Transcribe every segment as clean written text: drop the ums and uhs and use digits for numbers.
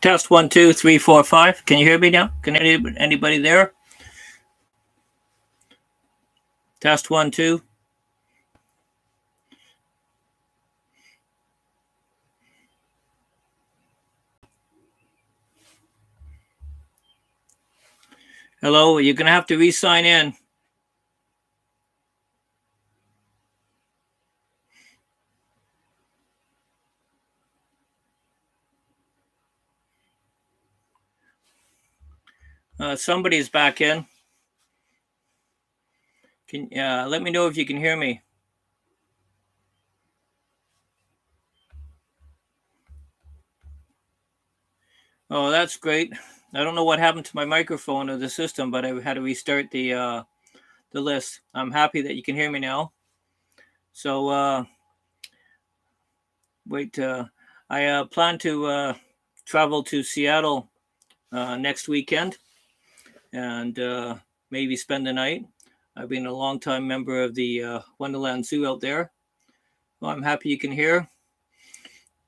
Test 1, 2, 3, 4, 5. Can you hear me now? Can anybody there? Test 1, 2. Hello, you're going to have to re-sign in. Somebody's back in. Can let me know if you can hear me. Oh, that's great. I don't know what happened to my microphone or the system, but I had to restart the list. I'm happy that you can hear me now. So wait, I plan to travel to Seattle next weekend and maybe spend the night. I've been a long-time member of the Wonderland Zoo out there. Well, I'm happy you can hear.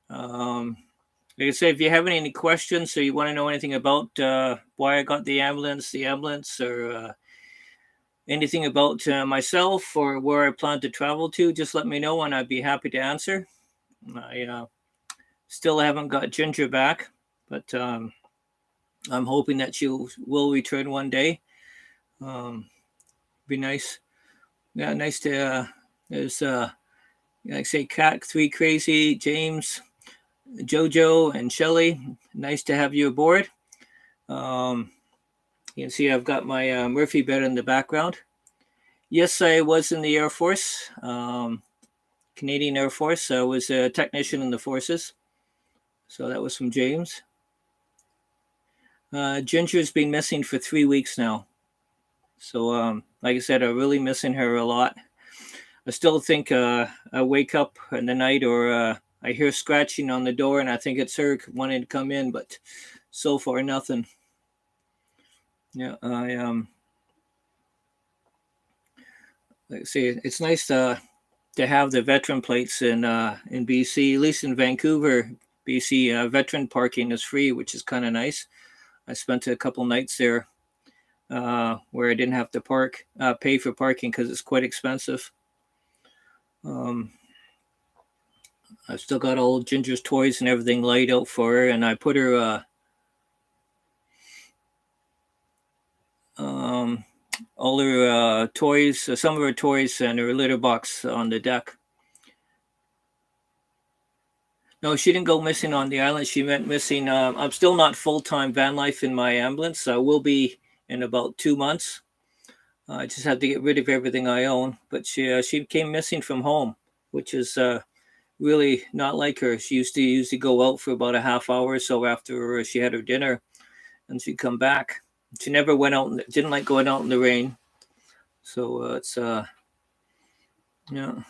Like I say, if you have any questions or you want to know anything about why I got the ambulance, or anything about myself or where I plan to travel to, just let me know and I'd be happy to answer. I still haven't got Ginger back, but I'm hoping that she will return one day. Be nice. Yeah, nice to, there's, like I say, Cat, 3 Crazy, James, Jojo, and Shelly. Nice to have you aboard. You can see I've got my Murphy bed in the background. Yes, I was in the Air Force, Canadian Air Force. I was a technician in the forces. So that was from James. Ginger's been missing for 3 weeks now. So, like I said, I'm really missing her a lot. I still think I wake up in the night or I hear scratching on the door and I think it's her wanting to come in, but so far nothing. Yeah, like I say, it's nice to have the veteran plates in BC, at least in Vancouver, BC. Veteran parking is free, which is kind of nice. I spent a couple nights there where I didn't have to pay for parking because it's quite expensive. I've still got all Ginger's toys and everything laid out for her, and I put her all her toys, some of her toys and her litter box on the deck. No, she didn't go missing on the island. She went missing. I'm still not full-time van life in my ambulance. I will be in about 2 months. I just have to get rid of everything I own. But she came missing from home, which is really not like her. She used to usually go out for about a half hour or so after she had her dinner, and she'd come back. She never went out, didn't like going out in the rain. So it's yeah.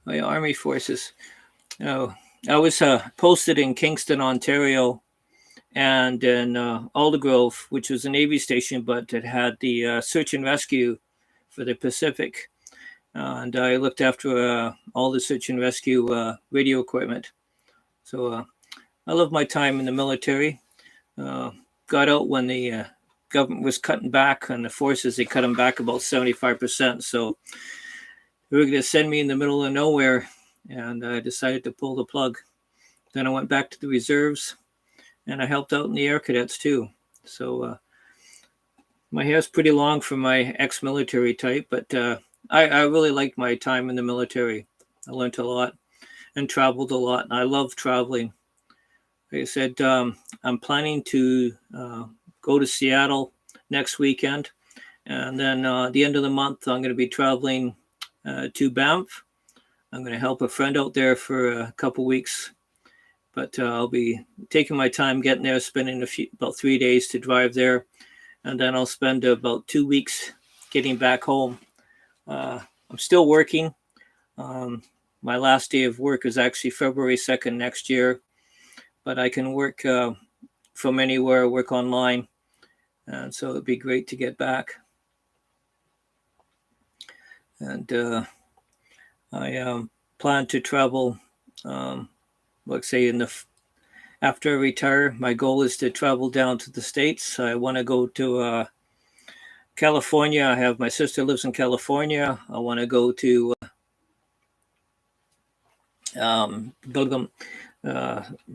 My Army forces. Oh, I was posted in Kingston, Ontario, and in Aldergrove, which was a Navy station, but it had the search and rescue for the Pacific. And I looked after all the search and rescue radio equipment. So I love my time in the military. Got out when the government was cutting back on the forces. They cut them back about 75%. So they were going to send me in the middle of nowhere, and I decided to pull the plug. Then I went back to the reserves, and I helped out in the Air Cadets too. So my hair's pretty long for my ex-military type, but I really liked my time in the military. I learned a lot and traveled a lot, and I love traveling. Like I said, I'm planning to go to Seattle next weekend, and then at the end of the month, I'm going to be traveling to Banff. I'm going to help a friend out there for a couple weeks, but I'll be taking my time getting there, spending about 3 days to drive there, and then I'll spend about 2 weeks getting back home. I'm still working. My last day of work is actually February 2nd next year, but I can work from anywhere, work online, and so it'd be great to get back. And I plan to travel let's say after I retire, my goal is to travel down to the States. I want to go to California. I have my sister lives in California. I want to go to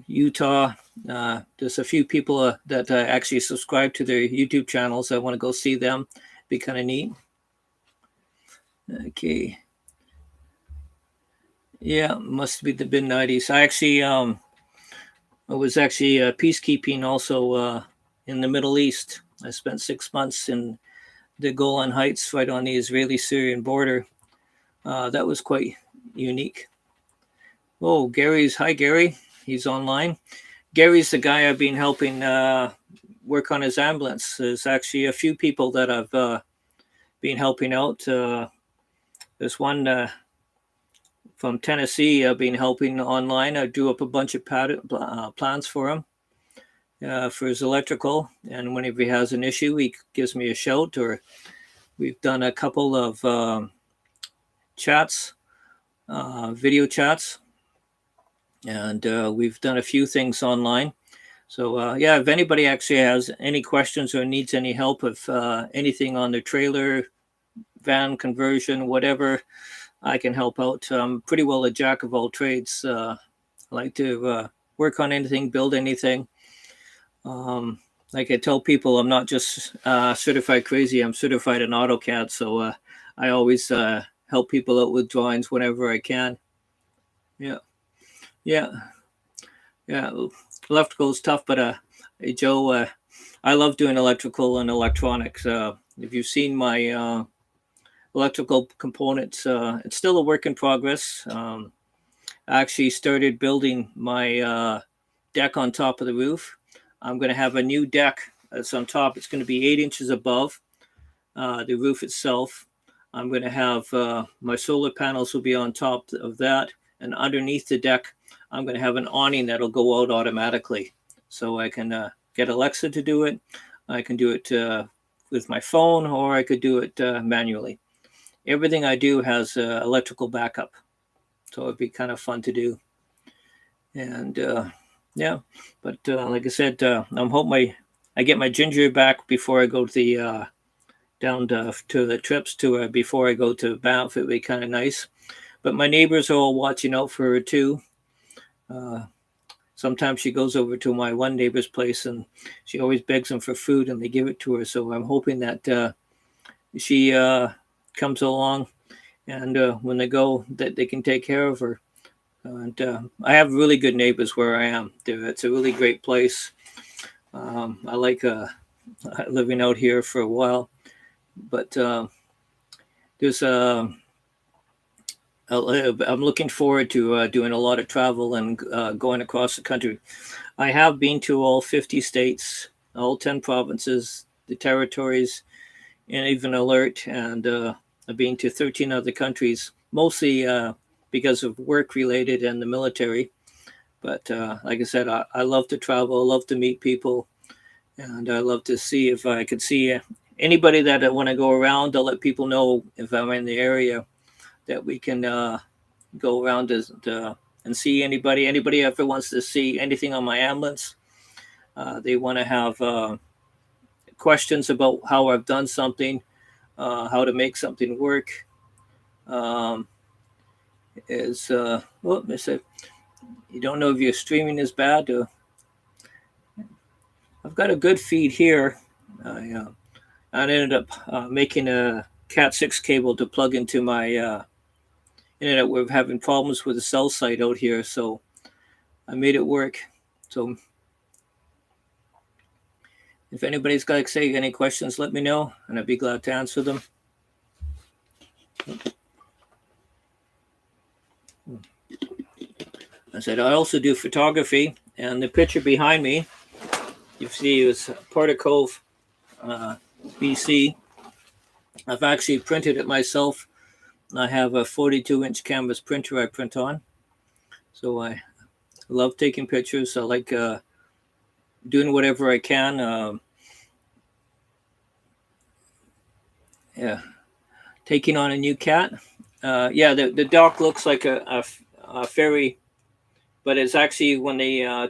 Utah. There's a few people that actually subscribe to their YouTube channels. I want to go see them. Be kind of neat. Okay. Yeah, must be the mid-90s. I was actually peacekeeping also in the Middle East. I spent 6 months in the Golan Heights, right on the Israeli-Syrian border. That was quite unique. Oh, hi Gary. He's online. Gary's the guy I've been helping work on his ambulance. There's actually a few people that I've been helping out. There's one from Tennessee I've been helping online. I drew up a bunch of plans for him for his electrical. And whenever he has an issue, he gives me a shout. Or we've done a couple of chats, video chats. And we've done a few things online. So yeah, if anybody actually has any questions or needs any help with anything on the trailer, van conversion, whatever, I can help out. I'm pretty well a jack of all trades. I like to work on anything, build anything. Like I tell people, I'm not just certified crazy, I'm certified in AutoCAD. So I always help people out with drawings whenever I can. Yeah. Electrical is tough, but hey, Joe, I love doing electrical and electronics. If you've seen my electrical components, it's still a work in progress. I actually started building my deck on top of the roof. I'm going to have a new deck that's on top. It's going to be 8 inches above the roof itself. I'm going to have my solar panels will be on top of that, and underneath the deck, I'm going to have an awning that'll go out automatically. So I can get Alexa to do it. I can do it with my phone, or I could do it manually. Everything I do has electrical backup. So it'd be kind of fun to do. And yeah, but like I said, I'm hoping I get my ginger back before I go to the down to the trips to before I go to Banff. It'd be kind of nice. But my neighbors are all watching out for her too. Sometimes she goes over to my one neighbor's place and she always begs them for food and they give it to her. So I'm hoping that she comes along and when they go that they can take care of her. And I have really good neighbors where I am. It's a really great place. I like living out here for a while, but there's I'm looking forward to doing a lot of travel and going across the country. I have been to all 50 states, all 10 provinces, the territories, and even Alert. And I've been to 13 other countries, mostly because of work related and the military. But like I said, I love to travel, I love to meet people, and I love to see if I could see anybody that I want to go around. I'll let people know if I'm in the area that we can go around and see anybody ever wants to see anything on my ambulance. They want to have questions about how I've done something, how to make something work. They say, you don't know if your streaming is bad. I've got a good feed here. I ended up making a Cat6 cable to plug into my internet. We're having problems with the cell site out here, so I made it work. So if anybody's got any questions, let me know, and I'd be glad to answer them. I said I also do photography, and the picture behind me, you see, is Porter Cove, BC. I've actually printed it myself. I have a 42-inch canvas printer I print on. So I love taking pictures. I like doing whatever I can. Taking on a new cat. The dock looks like a ferry but it's actually when they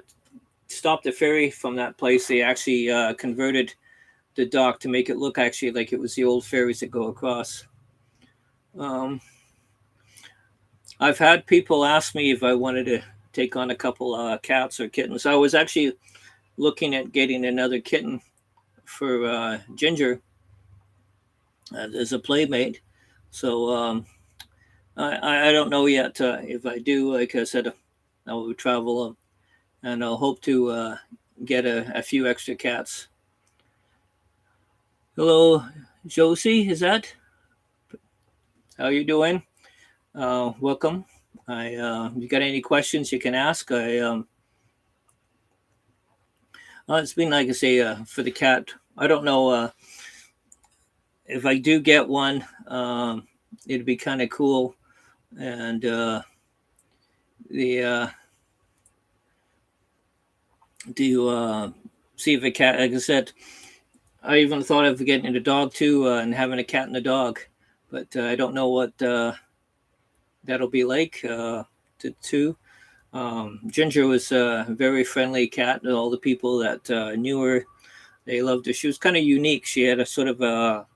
stopped the ferry from that place, they actually converted the dock to make it look actually like it was the old ferries that go across. Um, I've had people ask me if I wanted to take on a couple cats or kittens. I was actually looking at getting another kitten for Ginger as a playmate. So I don't know yet if I do. Like I said, I will travel and I'll hope to get a few extra cats. Hello, Josie. Is that how you doing? Welcome. You got any questions you can ask? It's been like I say for the cat. I don't know if I do get one. It'd be kind of cool, and the to see if a cat. Like I said, I even thought of getting a dog too and having a cat and a dog, but I don't know what that'll be like to two. Ginger was a very friendly cat. All the people that knew her, they loved her. She was kind of unique. She had a sort of a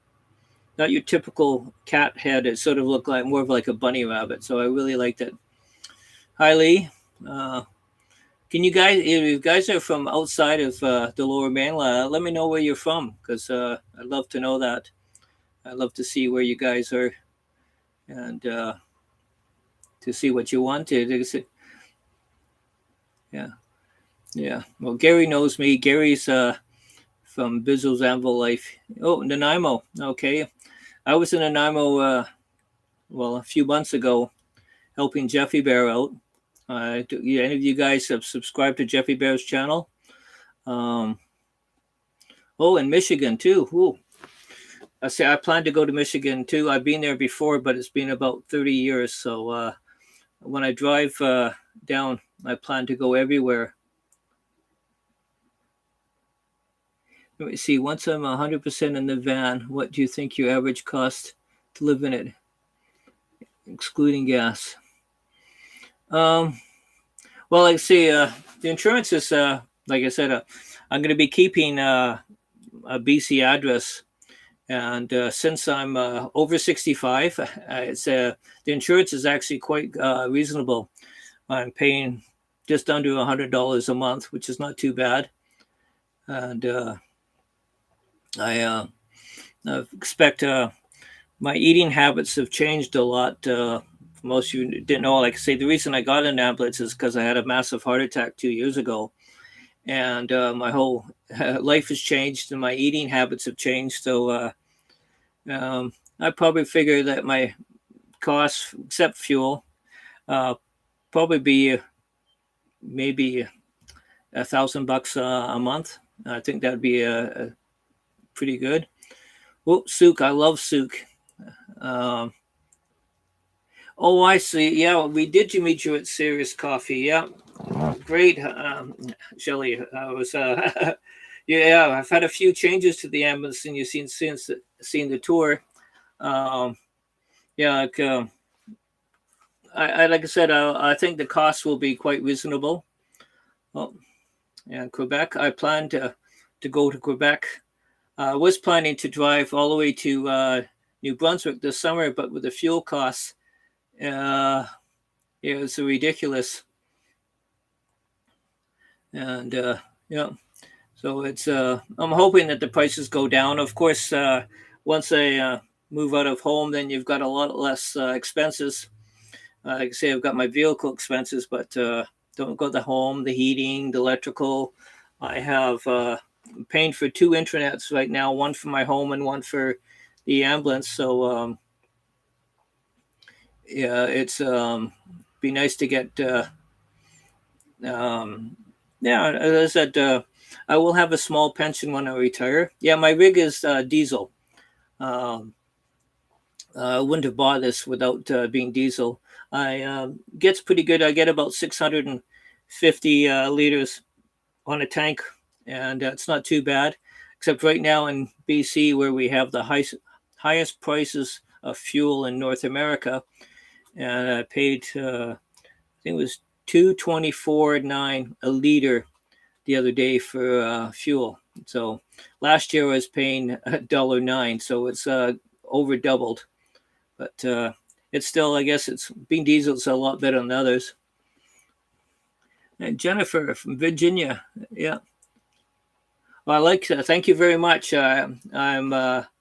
not your typical cat head. It sort of looked like more of like a bunny rabbit. So I really liked it. Hi, Lee. Uh, can you guys, if you guys are from outside of the Lower Mainland, let me know where you're from because I'd love to know that. I'd love to see where you guys are and to see what you wanted. Yeah, yeah. Well, Gary knows me. Gary's from Bizzle's Anvil Life. Oh, Nanaimo. Okay. I was in Nanaimo, a few months ago helping Jeffy Bear out. Any of you guys have subscribed to Jeffy Bear's channel? Um, in Michigan too. Ooh. I plan to go to Michigan too. I've been there before, but it's been about 30 years. So when I drive down, I plan to go everywhere. Let me see. Once I'm 100% in the van, what do you think your average cost to live in it, excluding gas? Well, like I say, the insurance is, like I said, I'm going to be keeping a BC address. And since I'm over 65, the insurance is actually quite reasonable. I'm paying just under $100 a month, which is not too bad. And I expect my eating habits have changed a lot. Most of you didn't know. Like I say, the reason I got an ambulance is because I had a massive heart attack 2 years ago, and my whole life has changed, and my eating habits have changed. So I probably figure that my costs, except fuel, probably be maybe $1,000 a month. I think that'd be a pretty good. Oh, Souk, I love Souk. Um, oh, I see. Yeah, we did you meet you at Serious Coffee. Yeah, great, Shelley. I was, yeah, I've had a few changes to the ambulance, and you've seen the tour. Um, yeah, like I said, I think the cost will be quite reasonable. Oh, yeah, Quebec. I plan to go to Quebec. I was planning to drive all the way to New Brunswick this summer, but with the fuel costs, it's ridiculous. And yeah, so it's. I'm hoping that the prices go down. Of course, once I move out of home, then you've got a lot less expenses. Like I say, I've got my vehicle expenses, but don't go the home, the heating, the electrical. I have paying for two intranets right now, one for my home and one for the ambulance. So yeah, it's be nice to get. Yeah, as I said, I will have a small pension when I retire. Yeah, my rig is diesel. Um, I wouldn't have bought this without being diesel. I gets pretty good. I get about 650 liters on a tank, and it's not too bad. Except right now in BC, where we have the highest prices of fuel in North America, and I paid, I think it was $2.24.9 a liter the other day for fuel. So last year I was paying $1.09, so it's over doubled. But it's still, I guess, it's being diesel is a lot better than others. And Jennifer from Virginia, yeah. Well, I like. Thank you very much. I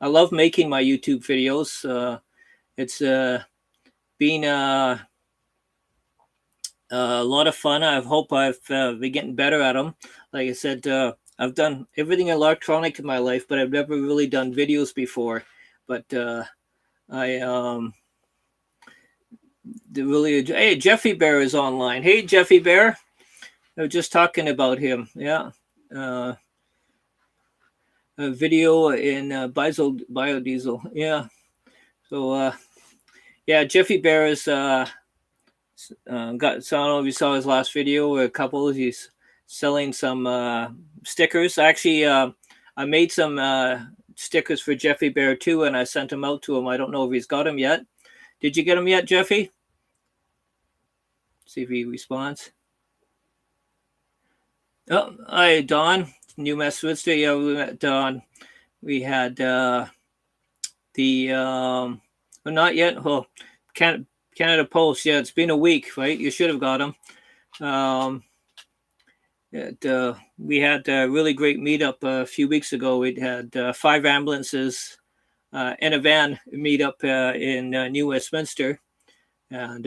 love making my YouTube videos. It's been a lot of fun. I hope I've been getting better at them. Like I said, I've done everything electronic in my life, but I've never really done videos before. But I really. Hey, Jeffy Bear is online. Hey, Jeffy Bear. I was just talking about him. Yeah. A video in biodiesel. Yeah. So yeah, Jeffy Bear is got. So I don't know if you saw his last video or a couple. He's selling some stickers. Actually, I made some stickers for Jeffy Bear too, and I sent them out to him. I don't know if he's got them yet. Did you get them yet, Jeffy? See if he responds. Oh, hi, Don. New Westminster. Yeah, we met Don. We had the well, not yet. Oh, Canada Post. Yeah, it's been a week, right? You should have got them. We had a really great meetup a few weeks ago. We had 5 ambulances and a van meetup in New Westminster, and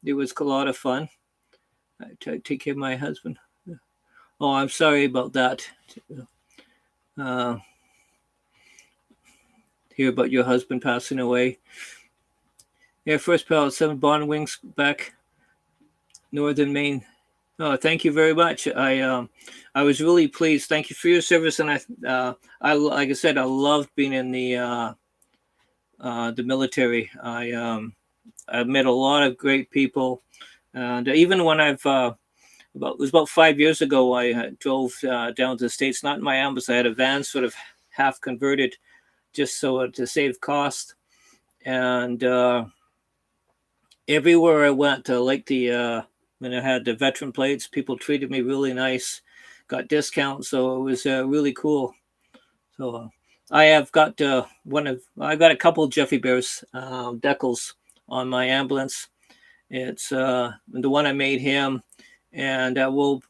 it was a lot of fun. I try to take care of my husband. Oh, I'm sorry about that. Hear about your husband passing away. Yeah, first Pallet 7 Bond Wings back, Northern Maine. Oh, thank you very much. I was really pleased. Thank you for your service, and I like I said, I loved being in the military. I've met a lot of great people, and even when it was about 5 years ago, I drove down to the States, not in my ambulance. I had a van sort of half converted just so to save cost. And everywhere I went, like when I had the veteran plates, people treated me really nice, got discounts. So it was really cool. So I have got I got a couple of Jeffy Bears decals on my ambulance. It's the one I made him, and I will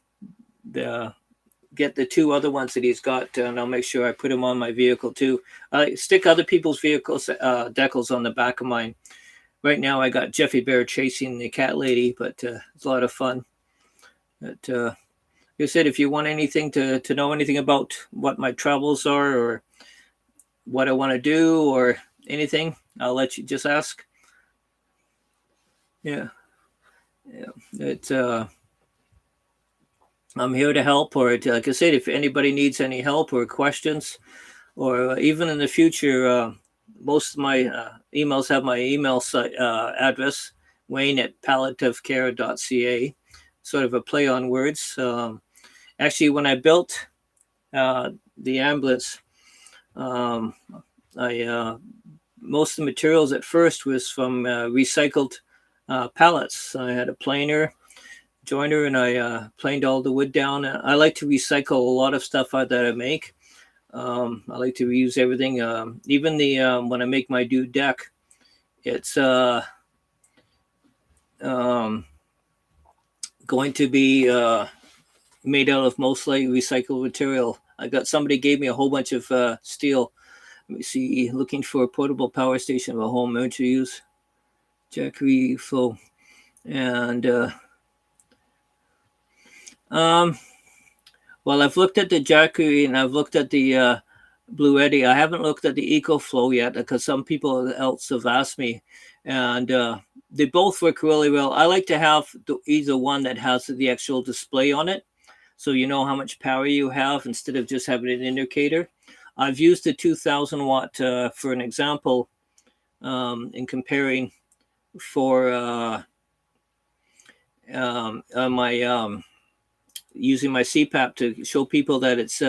get the 2 other ones that he's got, and I'll make sure I put them on my vehicle too. I stick other people's vehicles decals on the back of mine. Right now, I got Jeffy Bear chasing the cat lady, but it's a lot of fun. But like I said, if you want anything to know anything about what my travels are or what I want to do or anything, I'll let you just ask. Yeah. It's I'm here to help, or like I said, if anybody needs any help or questions, or even in the future, most of my emails have my email site, address, wayne@palliativecare.ca, sort of a play on words. Actually, when I built the ambulance, I most of the materials at first was from recycled pallets. I had a planer, joiner, and I planed all the wood down. I like to recycle a lot of stuff that I make. I like to reuse everything. Even the when I make my new deck, it's going to be made out of mostly recycled material. I got somebody gave me a whole bunch of steel. Let me see. Looking for a portable power station of a home emergency use. Jack refill and well, I've looked at the Jackery and I've looked at the Blue Eddy. I haven't looked at the EcoFlow yet because some people else have asked me, and they both work really well. I like to have either one that has the actual display on it, so you know how much power you have instead of just having an indicator. I've used the 2,000 watt for an example in comparing for my using my CPAP to show people that it's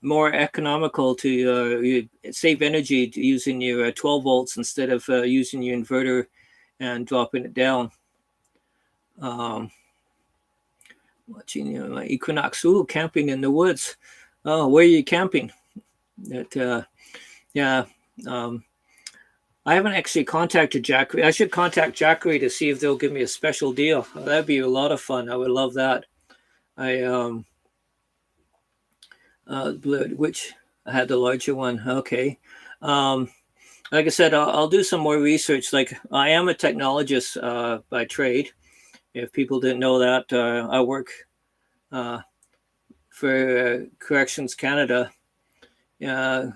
more economical to save energy to using your 12 volts instead of using your inverter and dropping it down. Watching my equinox. Ooh, camping in the woods. Oh, where are you camping? That yeah. Um, I haven't actually contacted Jackery. I should contact Jackery to see if they'll give me a special deal. That'd be a lot of fun. I would love that. I which I had the larger one. Okay. Um, like I said, I'll do some more research. Like I am a technologist by trade. If people didn't know that, I work uh, for Corrections Canada, uh,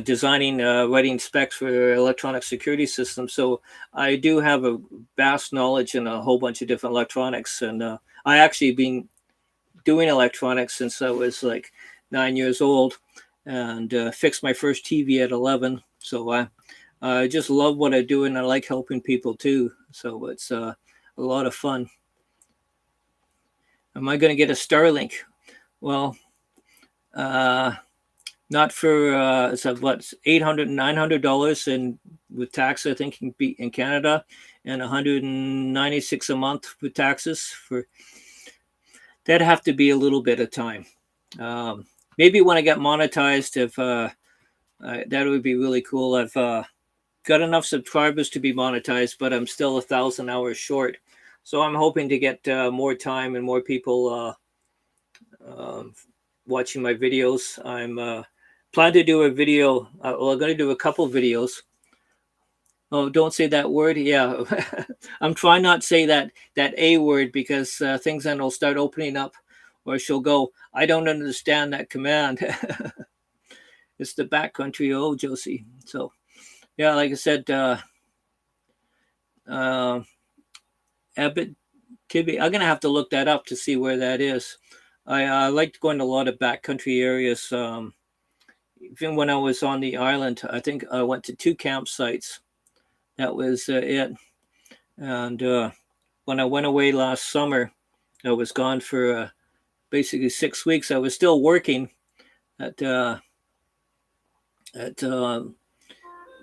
designing, writing specs for electronic security systems. So I do have a vast knowledge in a whole bunch of different electronics, and I actually been doing electronics since I was like 9 years old, and fixed my first TV at 11. So I just love what I do, and I like helping people too. So it's a lot of fun. Am I going to get a Starlink? Well, uh, not for it's what, $800 and with tax, I think, in Canada, and 196 a month with taxes. For that'd have to be a little bit of time. Um, Maybe when I get monetized, if that would be really cool. I've got enough subscribers to be monetized, but I'm still 1,000 hours short. So I'm hoping to get more time and more people um, watching my videos. I'm plan to do a video. Well, I'm going to do a couple videos. Oh, don't say that word. Yeah, I'm trying not to say that A word, because things then will start opening up, or she'll go, I don't understand that command. It's the backcountry, oh, Josie. So yeah, like I said, uh, Abbott Kibbe. I'm gonna have to look that up to see where that is. I liked going to a lot of backcountry areas. Even when I was on the island, I think I went to two campsites. That was it. And when I went away last summer, I was gone for basically 6 weeks. I was still working at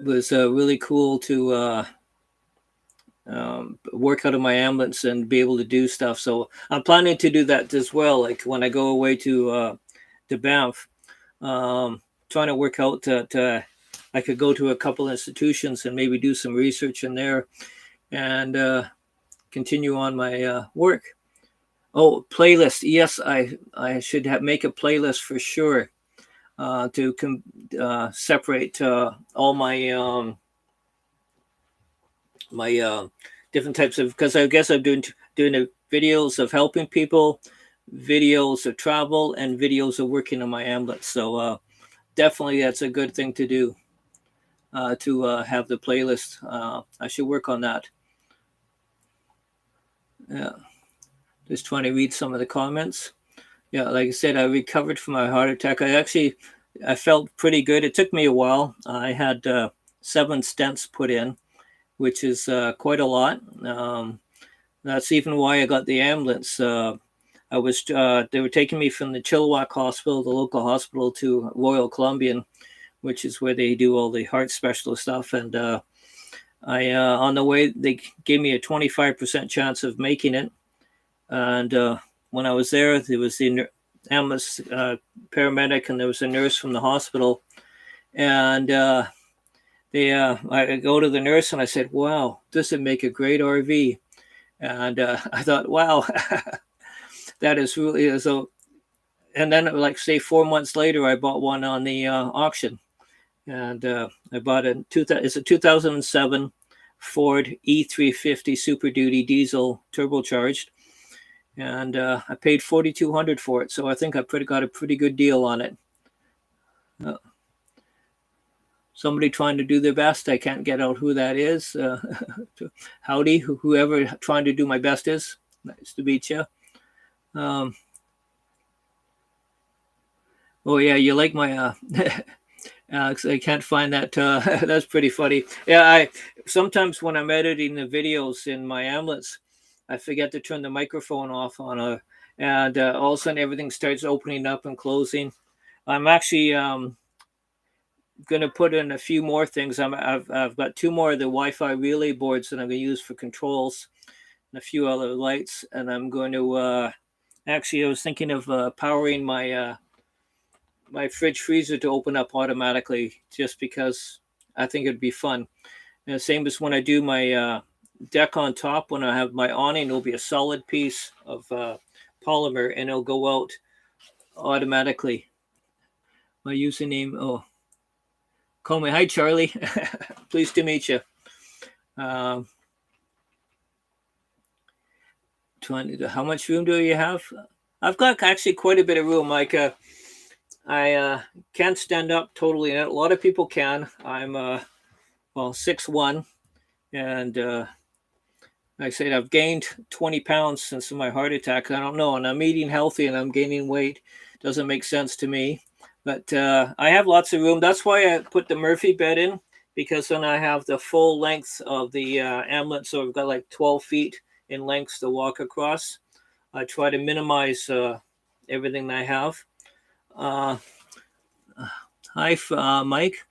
was really cool to work out of my ambulance and be able to do stuff. So I'm planning to do that as well. Like when I go away to Banff, trying to work out that I could go to a couple institutions and maybe do some research in there, and continue on my work. Oh, playlist. Yes, I should make a playlist for sure to separate all my different types of, because I guess I'm doing the videos of helping people, videos of travel, and videos of working on my ambulance. So definitely that's a good thing to do, to have the playlist. I should work on that. Yeah, just trying to read some of the comments. Yeah, like I said, I recovered from my heart attack. I felt pretty good. It took me a while. I had 7 stents put in, which is quite a lot. That's even why I got the ambulance. They were taking me from the Chilliwack Hospital, the local hospital, to Royal Columbian, which is where they do all the heart specialist stuff. And I on the way, they gave me a 25% chance of making it. And when I was there was the ambulance paramedic, and there was a nurse from the hospital. And I go to the nurse and I said, "Wow, this would make a great RV." And I thought, "Wow, that is really so." And then, like say 4 months later, I bought one on the auction, and I bought it's a 2007 Ford E350 Super Duty diesel turbocharged, and I paid 4,200 for it. So I think I got a pretty good deal on it. Uh, Somebody trying to do their best. I can't get out who that is. Howdy, whoever trying to do my best is. Nice to meet you. Oh yeah, you like my Alex? I can't find that. That's pretty funny. Yeah, I sometimes when I'm editing the videos in my ambulance, I forget to turn the microphone off on and all of a sudden everything starts opening up and closing. I'm actually going to put in a few more things. I've got 2 more of the Wi-Fi relay boards that I'm going to use for controls, and a few other lights. And I'm going to actually, I was thinking of powering my fridge freezer to open up automatically, just because I think it'd be fun. And the same as when I do my deck on top, when I have my awning, it'll be a solid piece of polymer, and it'll go out automatically. My username, oh, call me. Hi, Charlie. Pleased to meet you. 20, how much room do you have? I've got actually quite a bit of room. Like, I can't stand up totally. A lot of people can. I'm, well, 6'1", and like I said, I've gained 20 pounds since my heart attack. I don't know, and I'm eating healthy and I'm gaining weight. Doesn't make sense to me. But I have lots of room. That's why I put the Murphy bed in, because then I have the full length of the ambulance. So I've got like 12 feet in length to walk across. I try to minimize everything that I have. Hi, Mike.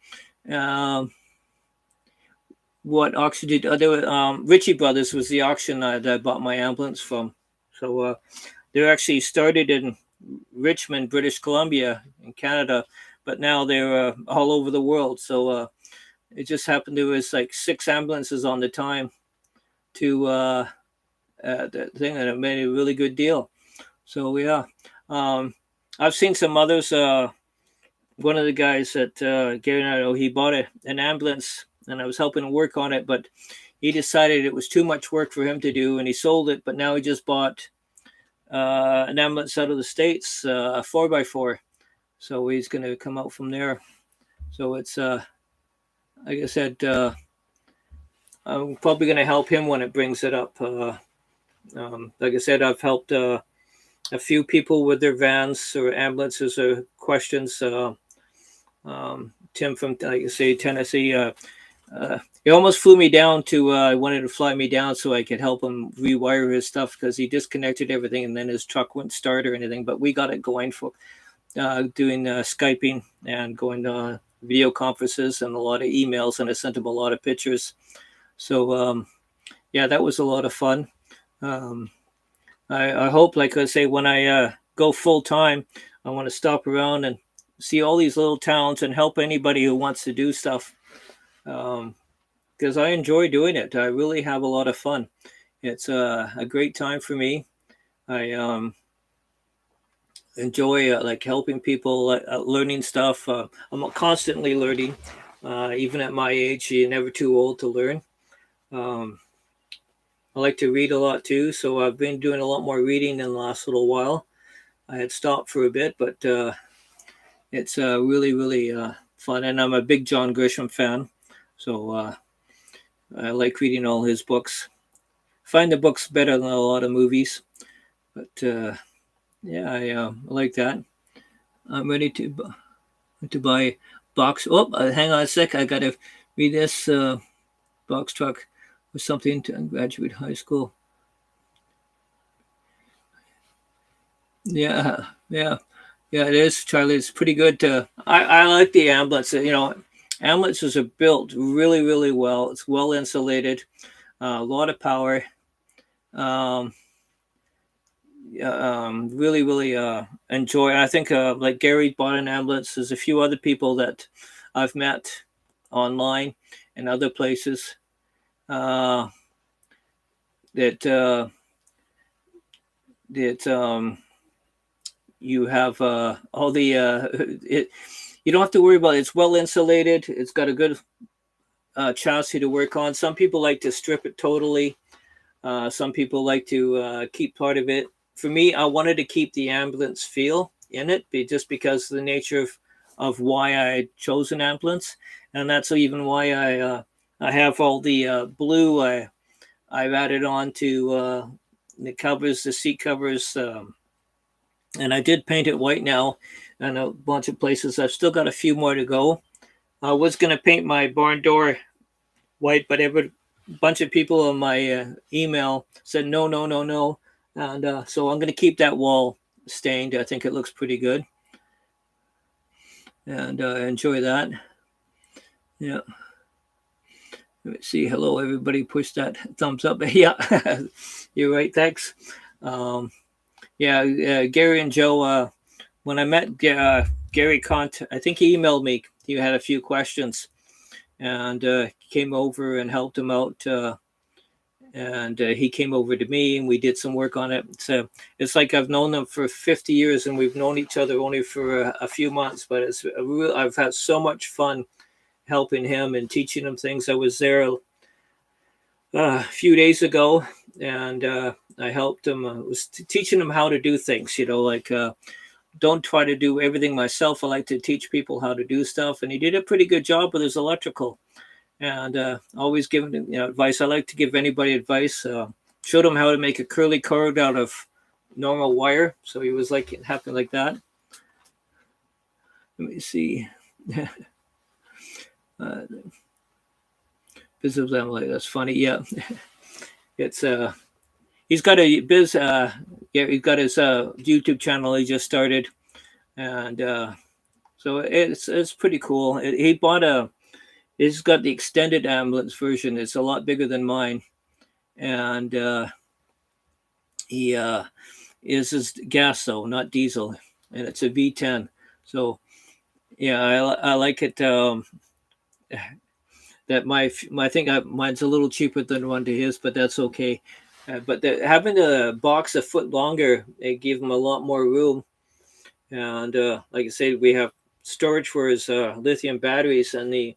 What auction did Ritchie Brothers was the auction that I bought my ambulance from. So they're actually started in Richmond, British Columbia in Canada, but now they're all over the world. So it just happened there was like 6 ambulances on the time to the thing, and it made a really good deal. So yeah, I've seen some others. One of the guys that Gary, he bought an ambulance, and I was helping him work on it, but he decided it was too much work for him to do, and he sold it. But now he just bought an ambulance out of the States, a 4x4. So he's going to come out from there. So it's, like I said, I'm probably going to help him when it brings it up. Like I said, I've helped a few people with their vans or ambulances or questions. Tim from, like I say, Tennessee, he almost flew me down to, wanted to fly me down so I could help him rewire his stuff, because he disconnected everything and then his truck wouldn't start or anything. But we got it going for doing Skyping and going to video conferences and a lot of emails, and I sent him a lot of pictures. So yeah, that was a lot of fun. I hope, like I say, when I go full time, I want to stop around and see all these little towns and help anybody who wants to do stuff, because I enjoy doing it. I really have a lot of fun. It's a great time for me. I enjoy like helping people, learning stuff. I'm constantly learning. Even at my age, you're never too old to learn. I like to read a lot too, so I've been doing a lot more reading in the last little while. I had stopped for a bit, but it's really, really fun. And I'm a big John Grisham fan, so I like reading all his books. Find the books better than a lot of movies, but yeah, I like that. I'm ready to buy box. Oh, hang on a sec. I gotta read this. Box truck or something to graduate high school. Yeah, yeah, yeah. It is, Charlie. It's pretty good. I like the ambulance. Ambulances are built really, really well. It's well insulated. A lot of power. Really, really enjoy. I think like Gary bought an ambulance. There's a few other people that I've met online and other places that you have all the you don't have to worry about it. It's well insulated. It's got a good chassis to work on. Some people like to strip it totally. Some people like to keep part of it. For me, I wanted to keep the ambulance feel in it, just because of the nature of why I chose an ambulance, and that's even why I have all the blue. I've added on to the covers, the seat covers, and I did paint it white now, and a bunch of places. I've still got a few more to go. I was going to paint my barn door white, but a bunch of people on my email said no, no, no, no, and so I'm going to keep that wall stained. I think it looks pretty good, and enjoy that. Yeah. Let me see. Hello, everybody. Push that thumbs up. Yeah, you're right. Thanks. Um, yeah, Gary and Joe. When I met Gary Kant, I think he emailed me. He had a few questions, and came over and helped him out. And he came over to me, and we did some work on it. So it's like I've known them for 50 years, and we've known each other only for a few months. But I've had so much fun helping him and teaching him things. I was there a few days ago, and I helped him. Was teaching him how to do things. Like don't try to do everything myself. I like to teach people how to do stuff, and he did a pretty good job with his electrical. And always giving him advice. I like to give anybody advice. Showed him how to make a curly cord out of normal wire, so he was like happy like that. Let me see. Business family. That's funny. Yeah, it's he's got a biz. Yeah, he's got his YouTube channel he just started, and so it's pretty cool. He bought a. He's got the extended ambulance version. It's a lot bigger than mine, and he is gas though, not diesel, and it's a V10. So yeah, I like it. That I think mine's a little cheaper than one to his, but that's okay. But having the box a foot longer, it gave him a lot more room. And like I said, we have storage for his lithium batteries, and the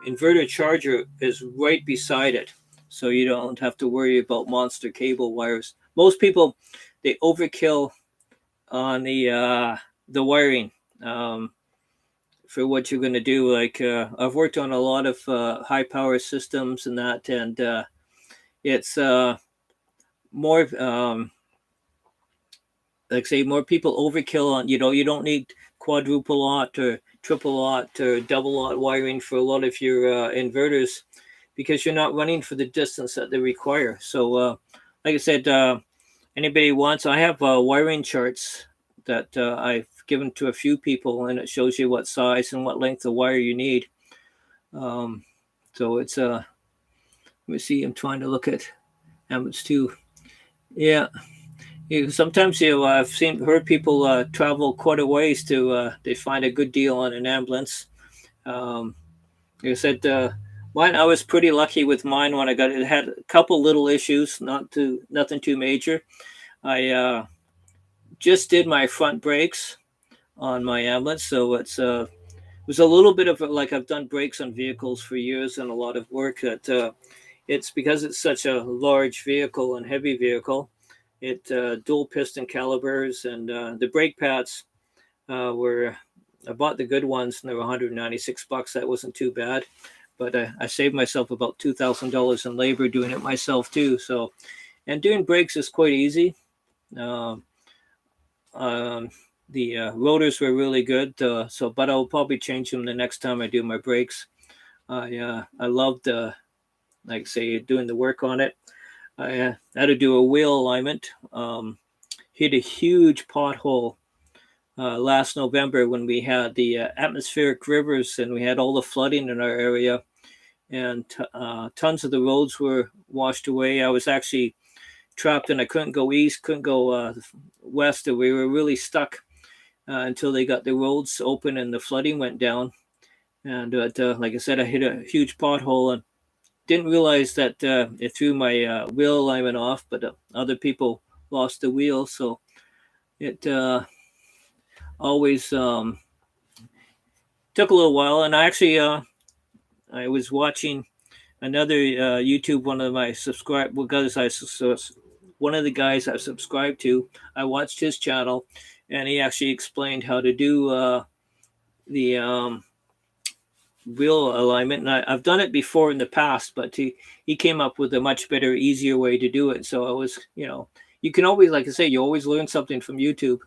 inverter charger is right beside it, so you don't have to worry about monster cable wires. Most people, they overkill on the wiring. For what you're going to do. Like I've worked on a lot of high power systems and that, and it's more like say more people overkill on. You don't need quadruple lot or triple lot or double lot wiring for a lot of your inverters, because you're not running for the distance that they require. So like I said, anybody wants, I have wiring charts that I've given to a few people, and it shows you what size and what length of wire you need. So it's let me see. I'm trying to look at ambulance too. Yeah, sometimes I've heard people travel quite a ways to they find a good deal on an ambulance. Like I said, mine, I was pretty lucky with mine when I got it. It had a couple little issues, nothing too major. I just did my front brakes on my ambulance, so it was a little bit of like I've done brakes on vehicles for years and a lot of work. That it's because it's such a large vehicle and heavy vehicle. It dual piston calibers, and the brake pads were. I bought the good ones, and they were $196. That wasn't too bad, but I saved myself about $2,000 in labor doing it myself too. So, and doing brakes is quite easy. Um, the rotors were really good, but I'll probably change them the next time I do my brakes. I loved like say doing the work on it. I had to do a wheel alignment. Hit a huge pothole last November when we had the atmospheric rivers and we had all the flooding in our area, and tons of the roads were washed away. I was actually trapped, and I couldn't go east, couldn't go west. We were really stuck until they got the roads open and the flooding went down. And like I said, I hit a huge pothole and didn't realize that it threw my wheel alignment off, but other people lost the wheel. So it always took a little while. And I actually, I was watching another YouTube, one of my one of the guys I subscribed to. I watched his channel, and he actually explained how to do the wheel alignment. And I've done it before in the past, but he came up with a much better, easier way to do it. So I was, you can always, like I say, you always learn something from YouTube.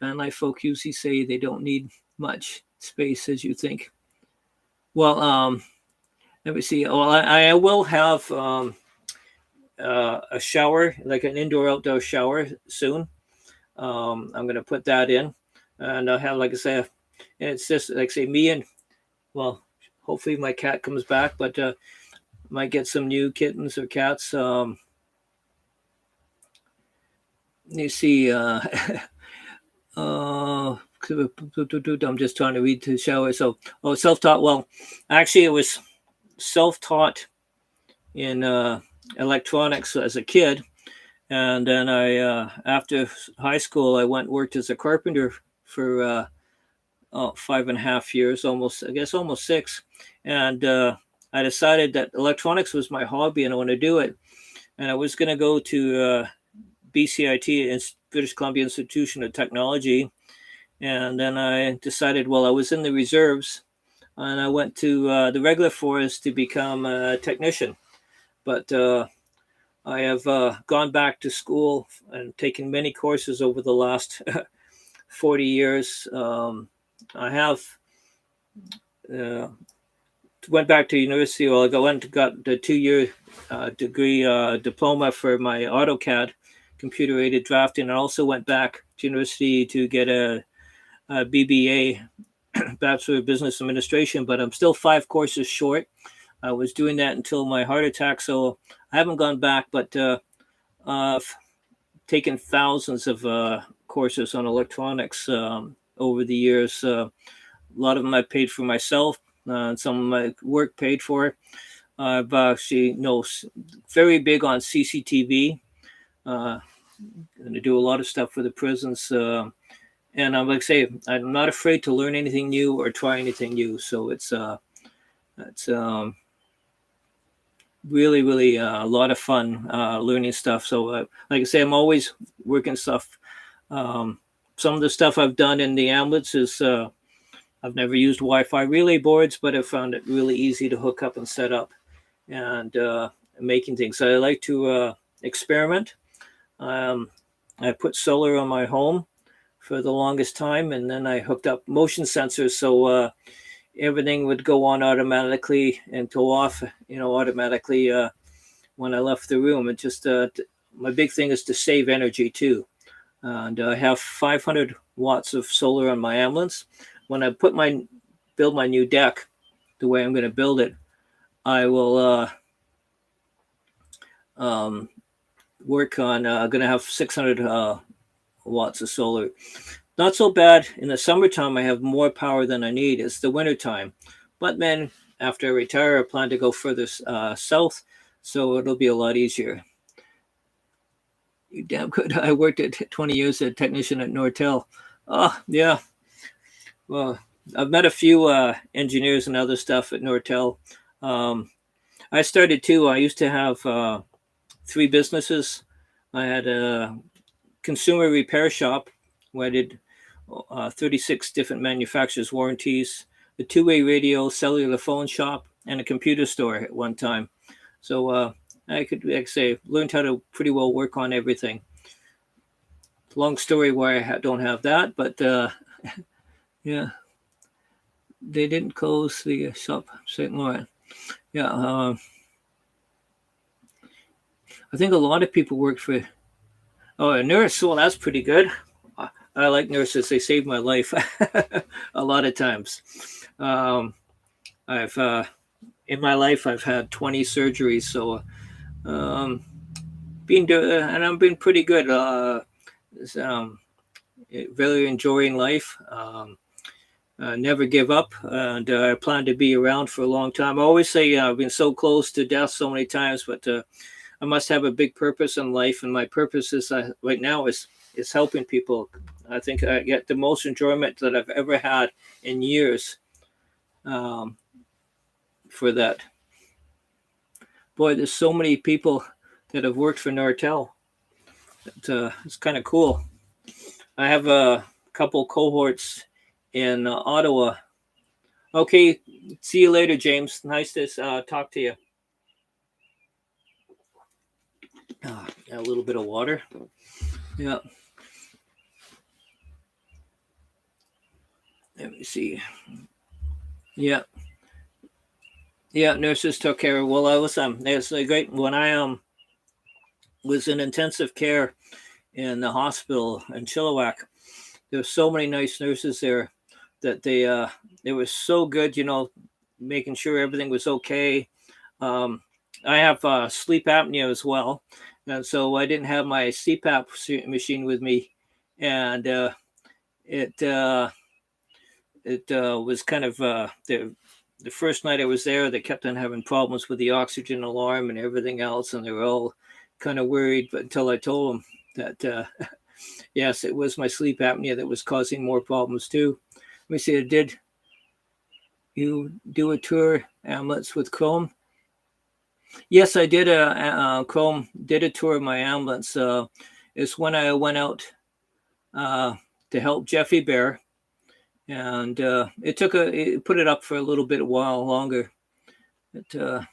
Van life folk usually say they don't need much space as you think. Well, let me see. Well, I will have a shower, like an indoor-outdoor shower soon. I'm going to put that in, and I'll have, like I say, it's just like say me and, well, hopefully my cat comes back, but Might get some new kittens or cats. You see, I'm just trying to read the shower. So, self-taught. Well, actually, it was self-taught in electronics as a kid, and then after high school, I went and worked as a carpenter for 5.5 years, almost 6, and I decided that electronics was my hobby and I want to do it, and I was going to go to BCIT, British Columbia Institution of Technology, and then I decided, well, I was in the reserves, and I went to the regular force to become a technician, but I have gone back to school and taken many courses over the last 40 years. I have went back to university. Well, I went and got the 2-year degree diploma for my AutoCAD, computer-aided drafting. I also went back to university to get a BBA, Bachelor of Business Administration, but I'm still 5 courses short. I was doing that until my heart attack, so I haven't gone back, but I've taken thousands of courses on electronics over the years. A lot of them I paid for myself, some of my work paid for. I've actually very big on CCTV. Going to do a lot of stuff for the prisons. And I'm I'm not afraid to learn anything new or try anything new. So it's really, really a lot of fun learning stuff. So like I say, I'm always working stuff. Some of the stuff I've done in the ambulance is I've never used Wi-Fi relay boards, but I found it really easy to hook up and set up and making things. So I like to experiment. I put solar on my home for the longest time, and then I hooked up motion sensors so everything would go on automatically and go off, automatically when I left the room. It just my big thing is to save energy too, and I have 500 watts of solar on my ambulance. When I build my new deck, the way I'm going to build it, I will work on. Going to have 600 watts of solar. Not so bad. In the summertime, I have more power than I need. It's the wintertime. But then after I retire, I plan to go further south, so it'll be a lot easier. You damn good. I worked at 20 years as a technician at Nortel. Oh, yeah. Well, I've met a few engineers and other stuff at Nortel. I started too. I used to have 3 businesses. I had a consumer repair shop where I did 36 different manufacturers' warranties, a 2-way radio, cellular phone shop, and a computer store at one time. So I could, learned how to pretty well work on everything. Long story why I don't have that, but yeah, they didn't close the shop. St. Laurent. Yeah, I think a lot of people work for. Oh, a nurse. Well, that's pretty good. I like nurses. They save my life a lot of times. I've in my life I've had 20 surgeries, so and I've been pretty good. Really enjoying life. Never give up, and I plan to be around for a long time. I always say I've been so close to death so many times, but I must have a big purpose in life, and my purpose is right now is helping people. I think I get the most enjoyment that I've ever had in years for that. Boy, there's so many people that have worked for Nortel. It's kind of cool. I have a couple cohorts in Ottawa. Okay, see you later, James. Nice to talk to you. A little bit of water. Yeah. Let me see. Yeah. Yeah, nurses took care. Well, I was it's great when I was in intensive care in the hospital in Chilliwack. There were so many nice nurses there that they were so good, making sure everything was okay. I have sleep apnea as well, and so I didn't have my CPAP machine with me, and it was kind of the first night I was there. They kept on having problems with the oxygen alarm and everything else, and they were all kind of worried. But until I told them that yes, it was my sleep apnea that was causing more problems too. Let me see. Did you do a tour ambulance with Chrome? Yes, I did Chrome did a tour of my ambulance. It's when I went out uh, to help Jeffy Bear, and it put it up for a little bit a while longer. It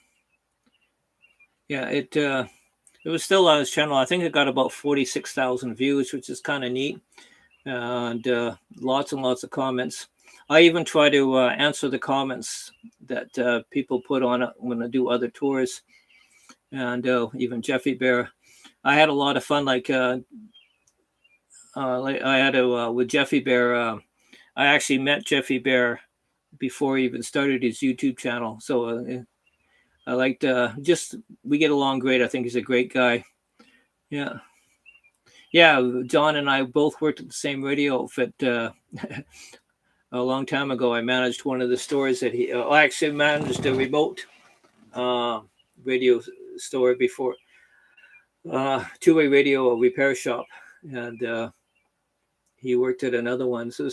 yeah it was still on his channel. I think it got about 46,000 views, which is kind of neat, and lots and lots of comments. I even try to answer the comments that people put on it when I do other tours, and even Jeffy Bear. I had a lot of fun. Like I had a with Jeffy Bear. I actually met Jeffy Bear before he even started his YouTube channel. So I liked just we get along great. I think he's a great guy. Yeah, yeah. John and I both worked at the same radio outfit a long time ago. I managed one of the stores that he. I actually managed a remote uh, radio store before, two-way radio repair shop, and he worked at another one. So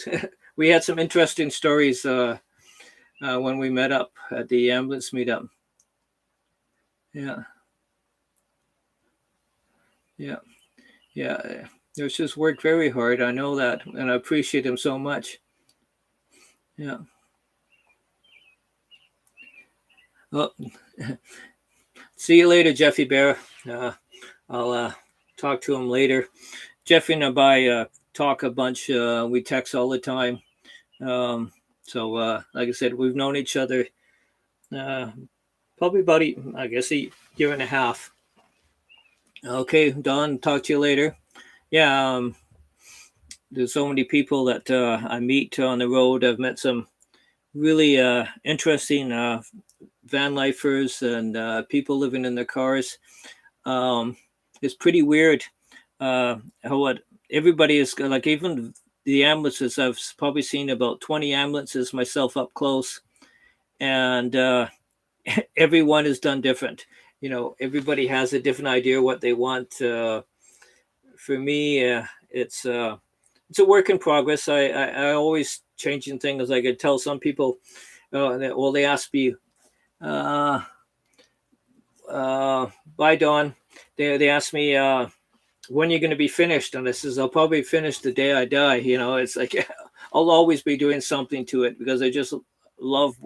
we had some interesting stories when we met up at the ambulance meetup. Yeah, yeah, yeah. There's just worked very hard. I know that, and I appreciate him so much. Yeah. Well, see you later, Jeffy Bear. I'll talk to him later. Jeffy and I talk a bunch. We text all the time. Um, so, like I said, we've known each other uh, probably about, I guess, a year and a half. Okay, Don, talk to you later. Yeah, there's so many people that I meet on the road. I've met some really interesting van lifers and people living in their cars. Um, it's pretty weird how what everybody is like. Even the ambulances, I've probably seen about 20 ambulances myself up close, and everyone is done different. Everybody has a different idea what they want. For me, it's a work in progress. I always changing things. I could tell some people, well, they ask me, uh, by Dawn, they ask me when you're going to be finished, and I says I'll probably finish the day I die. It's like I'll always be doing something to it because I just love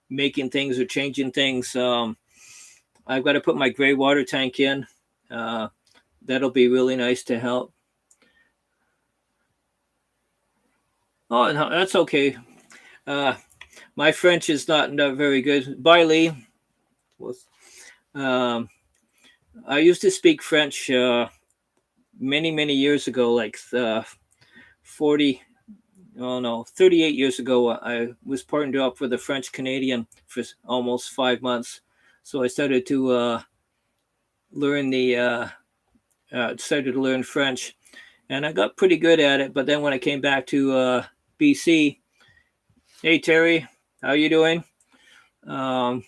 making things or changing things. I've got to put my gray water tank in. Uh, that'll be really nice to help. Oh, no, that's okay. Uh, my French is not very good. Bye, Lee. Um, I used to speak French many, many years ago, like 40, oh no, 38 years ago. I was partnered up with a French Canadian for almost 5 months. So I started to learn started to learn French, and I got pretty good at it. But then when I came back to BC, hey Terry, how you doing? Um,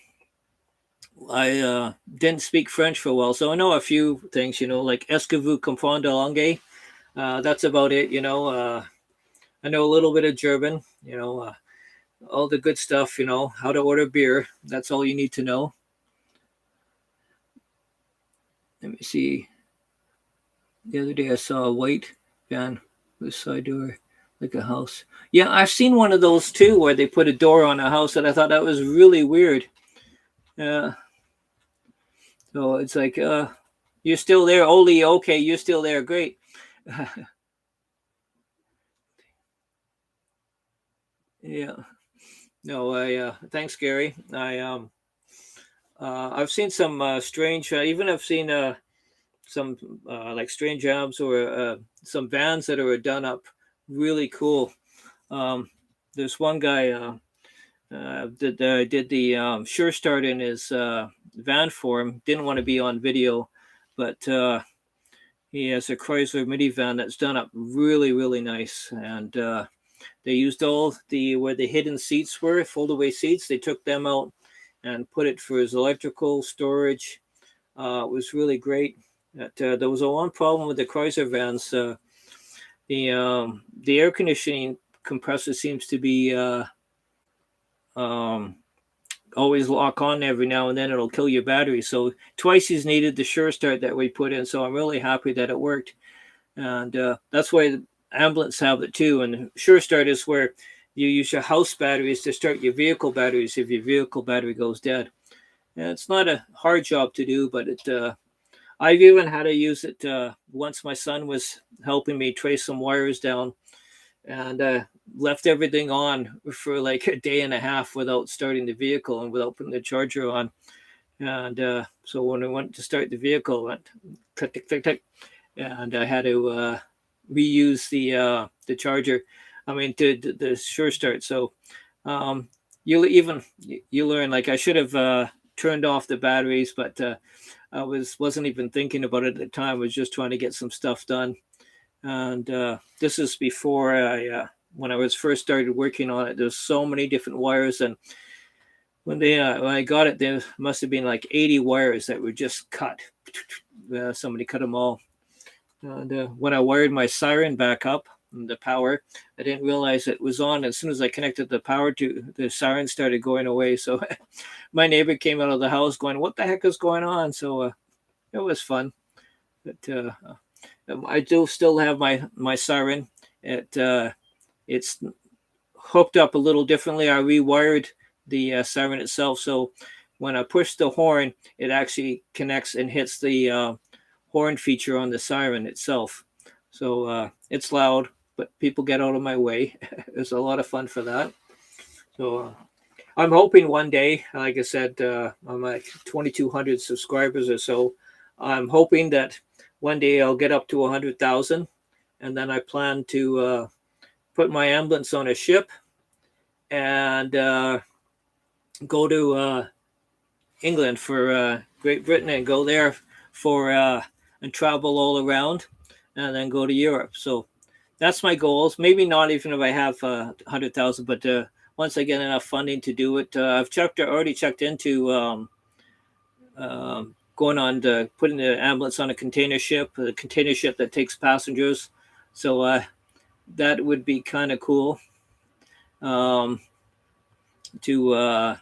I didn't speak French for a while, so I know a few things. Like "Est-ce que vous comprenez l'anglais?" That's about it. I know a little bit of German. All the good stuff. How to order beer. That's all you need to know. Let me see. The other day I saw a white van with a side door, like a house. Yeah, I've seen one of those too, where they put a door on a house, and I thought that was really weird. Yeah. So it's like, you're still there, Oli. Okay, you're still there. Great. Yeah. No, I thanks, Gary. I've seen some strange. Even I've seen some like strange jobs or some vans that are done up really cool. Um, there's one guy. did the Sure Start in his van for him. Didn't want to be on video, but he has a Chrysler minivan that's done up really, really nice. And they used all the where the hidden seats were, foldaway seats. They took them out and put it for his electrical storage. It was really great. There was a one problem with the Chrysler vans. The air conditioning compressor seems to be um, always lock on every now and then. It'll kill your battery. So twice he's needed the Sure Start that we put in. So I'm really happy that it worked. And that's why the ambulance have it too. And Sure Start is where you use your house batteries to start your vehicle batteries if your vehicle battery goes dead. And it's not a hard job to do, but I've even had to use it once. My son was helping me trace some wires down, and left everything on for like a day and a half without starting the vehicle and without putting the charger on. And so when I went to start the vehicle, it went click, click, click, click, and I had to reuse the charger. I mean, the Sure Start. So you learn. Like, I should have turned off the batteries, but I wasn't even thinking about it at the time. I was just trying to get some stuff done. And this is before when I was first started working on it. There's so many different wires, and when I got it, there must have been like 80 wires that were just cut. Somebody cut them all. And when I wired my siren back up, the power, I didn't realize it was on. As soon as I connected the power to the siren, started going away. So my neighbor came out of the house going, "What the heck is going on?" So it was fun. But I do still have my siren. It's hooked up a little differently. I rewired the siren itself, so when I push the horn, it actually connects and hits the horn feature on the siren itself. So it's loud, but people get out of my way. It's a lot of fun for that. So I'm hoping one day, like I said, I'm like 2,200 subscribers or so. I'm hoping that one day I'll get up to 100,000, and then I plan to put my ambulance on a ship and go to England for Great Britain, and go there for and travel all around, and then go to Europe. So that's my goals. Maybe not even if I have 100,000, but once I get enough funding to do it. I've already checked into going on to putting the ambulance on a container ship that takes passengers. So that would be kind of cool um, to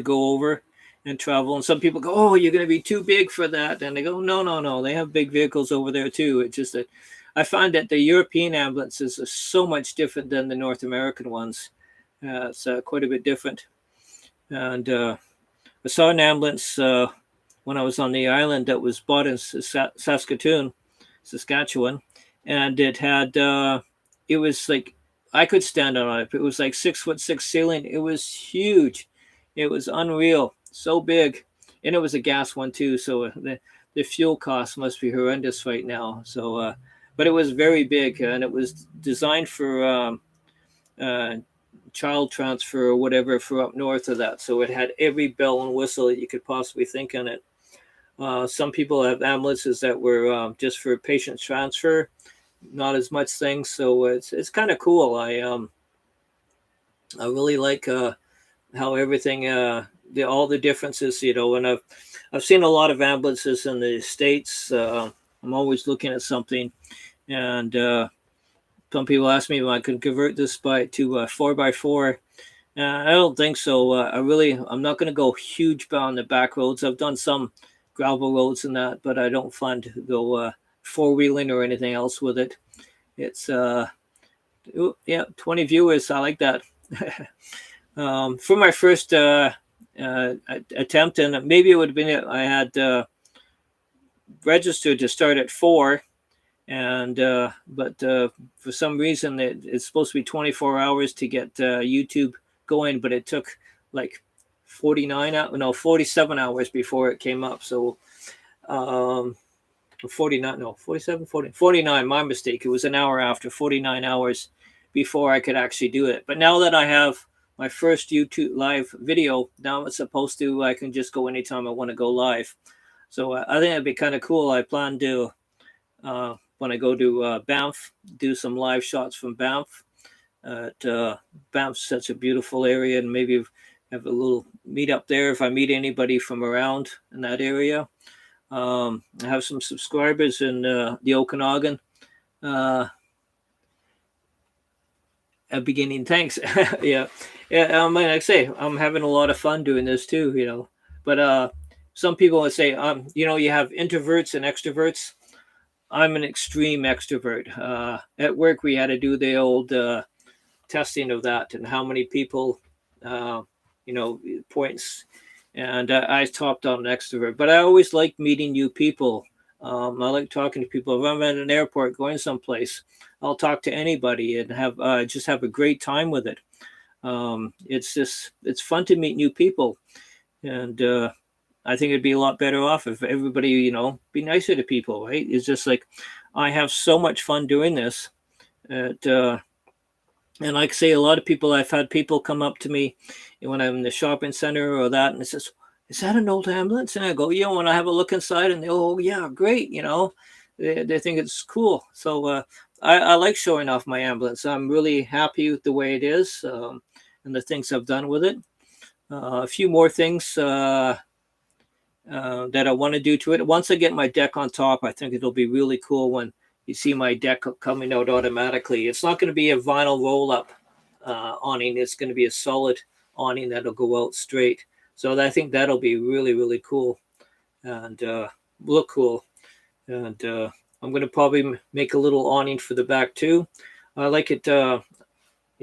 go over and travel. And some people go, "Oh, you're going to be too big for that," and they go, "No, no, no. They have big vehicles over there too." It's just that I find that the European ambulances are so much different than the North American ones. It's quite a bit different. And I saw an ambulance when I was on the island that was bought in Saskatoon, Saskatchewan, and it was like I could stand on it. It was like 6'6" ceiling. It was huge. It was unreal, so big, and it was a gas one too. So the fuel cost must be horrendous right now. So, but it was very big, and it was designed for child transfer or whatever for up north of that. So it had every bell and whistle that you could possibly think in it. Some people have ambulances that were just for patient transfer, not as much things. So it's kind of cool. I really like how everything all the differences, and I've seen a lot of ambulances in the States. I'm always looking at something, and some people ask me if I can convert this to 4x4. I don't think so. I'm not going to go huge on the back roads. I've done some gravel roads and that, but I don't find to go four-wheeling or anything else with it. It's 20 viewers. I like that. For my first attempt, and maybe it would have been I had registered to start at 4, and but for some reason it's supposed to be 24 hours to get YouTube going, but it took like 47 hours before it came up. So 49, no, 47, 40, 49, my mistake. It was an hour after 49 hours before I could actually do it. But now that I have my first YouTube live video. Now it's supposed to, I can just go anytime I want to go live. So I think it'd be kind of cool. I plan to, when I go to Banff, do some live shots from Banff. Banff's such a beautiful area, and maybe have a little meet up there if I meet anybody from around in that area. I have some subscribers in the Okanagan. Beginning, thanks. Yeah, yeah. Like I say, I'm having a lot of fun doing this too. But some people would say, you have introverts and extroverts. I'm an extreme extrovert. At work, we had to do the old testing of that and how many people, uh, points. And I topped on an extrovert, but I always like meeting new people. I like talking to people. If I'm at an airport going someplace, I'll talk to anybody and have just have a great time with it. It's fun to meet new people, and I think it'd be a lot better off if everybody, be nicer to people, right? It's just like I have so much fun doing this. At, and like I say, a lot of people, I've had people come up to me when I'm in the shopping center or that, and it says, "Is that an old ambulance?" And I go, "Yeah." When I have a look inside, and they, "Oh yeah, great," they think it's cool. So I like showing off my ambulance. I'm really happy with the way it is, and the things I've done with it. A few more things that I want to do to it. Once I get my deck on top, I think it'll be really cool when you see my deck coming out automatically. It's not going to be a vinyl roll-up awning. It's going to be a solid awning that'll go out straight. So I think that'll be really, really cool and look cool. And I'm going to probably make a little awning for the back too. I like it. If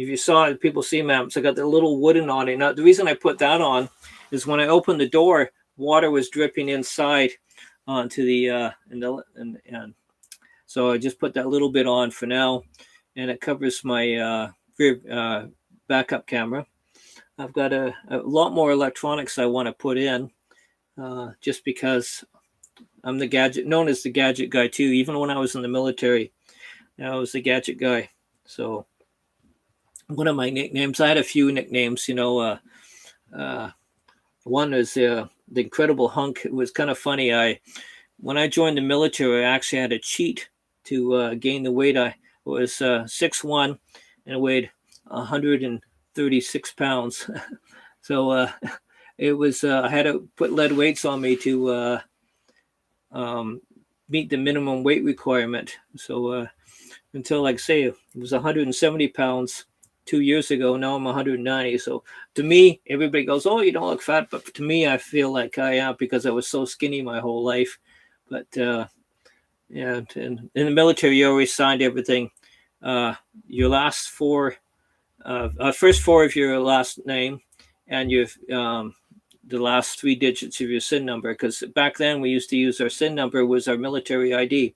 you saw it, people see maps. I got the little wooden awning. Now, the reason I put that on is when I opened the door, water was dripping inside onto the and so I just put that little bit on for now, and it covers my rear backup camera. I've got a lot more electronics I want to put in, just because I'm known as the gadget guy too. Even when I was in the military, I was the gadget guy. So one of my nicknames, I had a few nicknames. One is the Incredible Hunk. It was kind of funny. When I joined the military, I actually had to cheat to gain the weight. I was 6'1" and weighed 136 pounds. So it was I had to put lead weights on me to meet the minimum weight requirement. So until, like say, it was 170 pounds 2 years ago. Now I'm 190. So to me, everybody goes, "Oh, you don't look fat," but to me, I feel like I am because I was so skinny my whole life. But yeah, in the military, you always signed everything. Your last first four of your last name, and the last 3 digits of your SIN number. Because back then we used to use our SIN number was our military ID.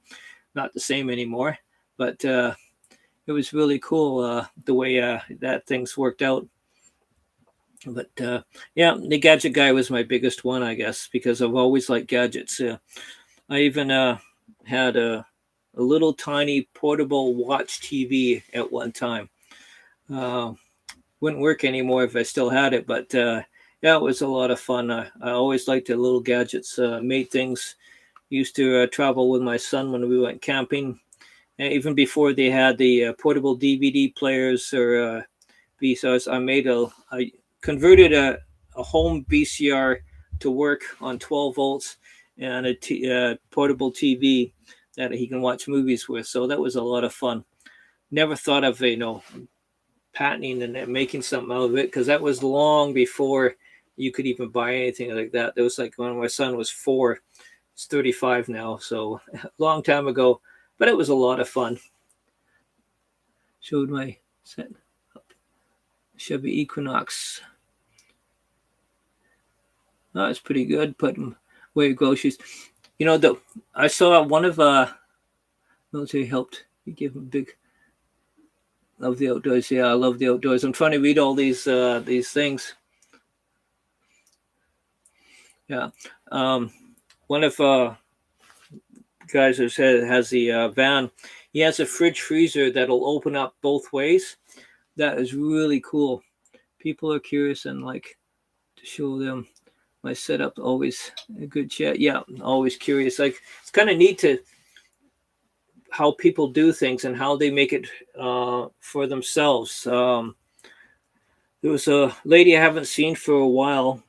Not the same anymore, but it was really cool the way that things worked out. But yeah, the gadget guy was my biggest one, I guess, because I've always liked gadgets. I even had a little tiny portable watch TV at one time. Wouldn't work anymore if I still had it, but yeah, it was a lot of fun. I always liked the little gadgets, made things. Used to travel with my son when we went camping. Even before they had the portable DVD players or VCRs, I converted a home VCR to work on 12 volts and a portable TV that he can watch movies with. So that was a lot of fun. Never thought of patenting and making something out of it, because that was long before you could even buy anything like that. That was like when my son was 4. He's 35 now, so a long time ago. But it was a lot of fun. Showed my set up. Chevy Equinox. Oh, it's pretty good. Putting away groceries. I saw one of military helped. You give him big. Love the outdoors. Yeah, I love the outdoors. I'm trying to read all these things. Yeah. One of guys who has the van. He has a fridge freezer that'll open up both ways. That is really cool People are curious and like to show them my setup. Always a good chat. Yeah, always curious. Like it's kind of neat to how people do things and how they make it for themselves. There was a lady I haven't seen for a while.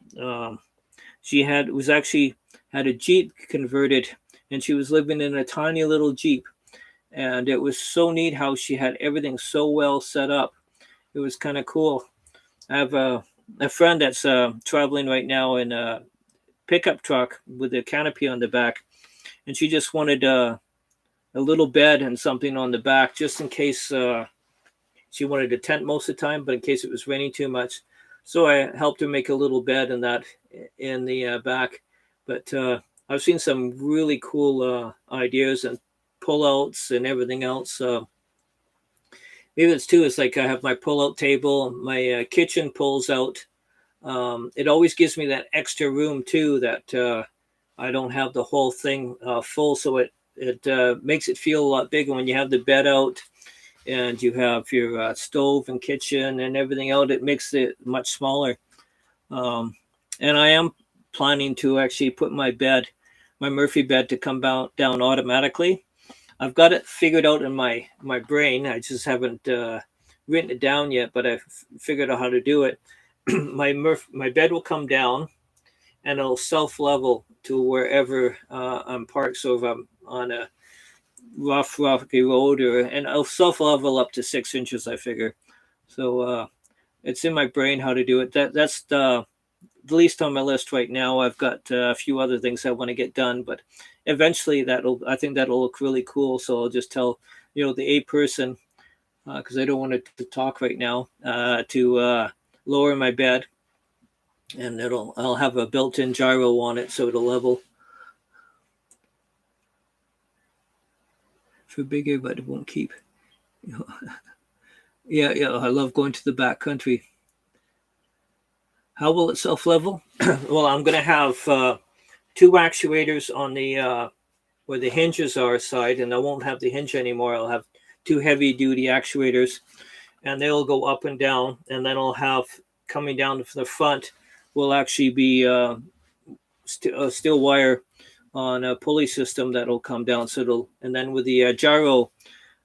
She was actually had a Jeep converted, and she was living in a tiny little Jeep, and it was so neat how she had everything so well set up. It was kind of cool. I have a friend that's traveling right now in a pickup truck with a canopy on the back, and she just wanted a little bed and something on the back just in case she wanted a tent most of the time, but in case it was raining too much. So I helped her make a little bed and that in the back. But I've seen some really cool ideas and pull-outs and everything else. Maybe it's too, it's like I have my pull-out table, my kitchen pulls out. It always gives me that extra room too, that I don't have the whole thing full. So it makes it feel a lot bigger when you have the bed out and you have your stove and kitchen and everything out. It makes it much smaller. And I am planning to actually put my Murphy bed to come down automatically. I've got it figured out in my brain. I just haven't written it down yet, but I've figured out how to do it. My bed will come down and it'll self-level to wherever I'm parked. So if I'm on a rocky road, and I'll self-level up to 6 inches, I figure. So it's in my brain how to do it. That's the least on my list right now. I've got a few other things I want to get done, but eventually I think that'll look really cool. So I'll just tell the A person, because I don't want it to talk right now, to lower my bed, and I'll have a built-in gyro on it so it'll level for bigger, but it won't keep. Yeah, I love going to the back country. How will it self-level? Well, I'm going to have two actuators on the where the hinges are side, and I won't have the hinge anymore. I'll have two heavy-duty actuators, and they'll go up and down. And then I'll have coming down from the front will actually be steel wire on a pulley system that'll come down. So and then with the gyro,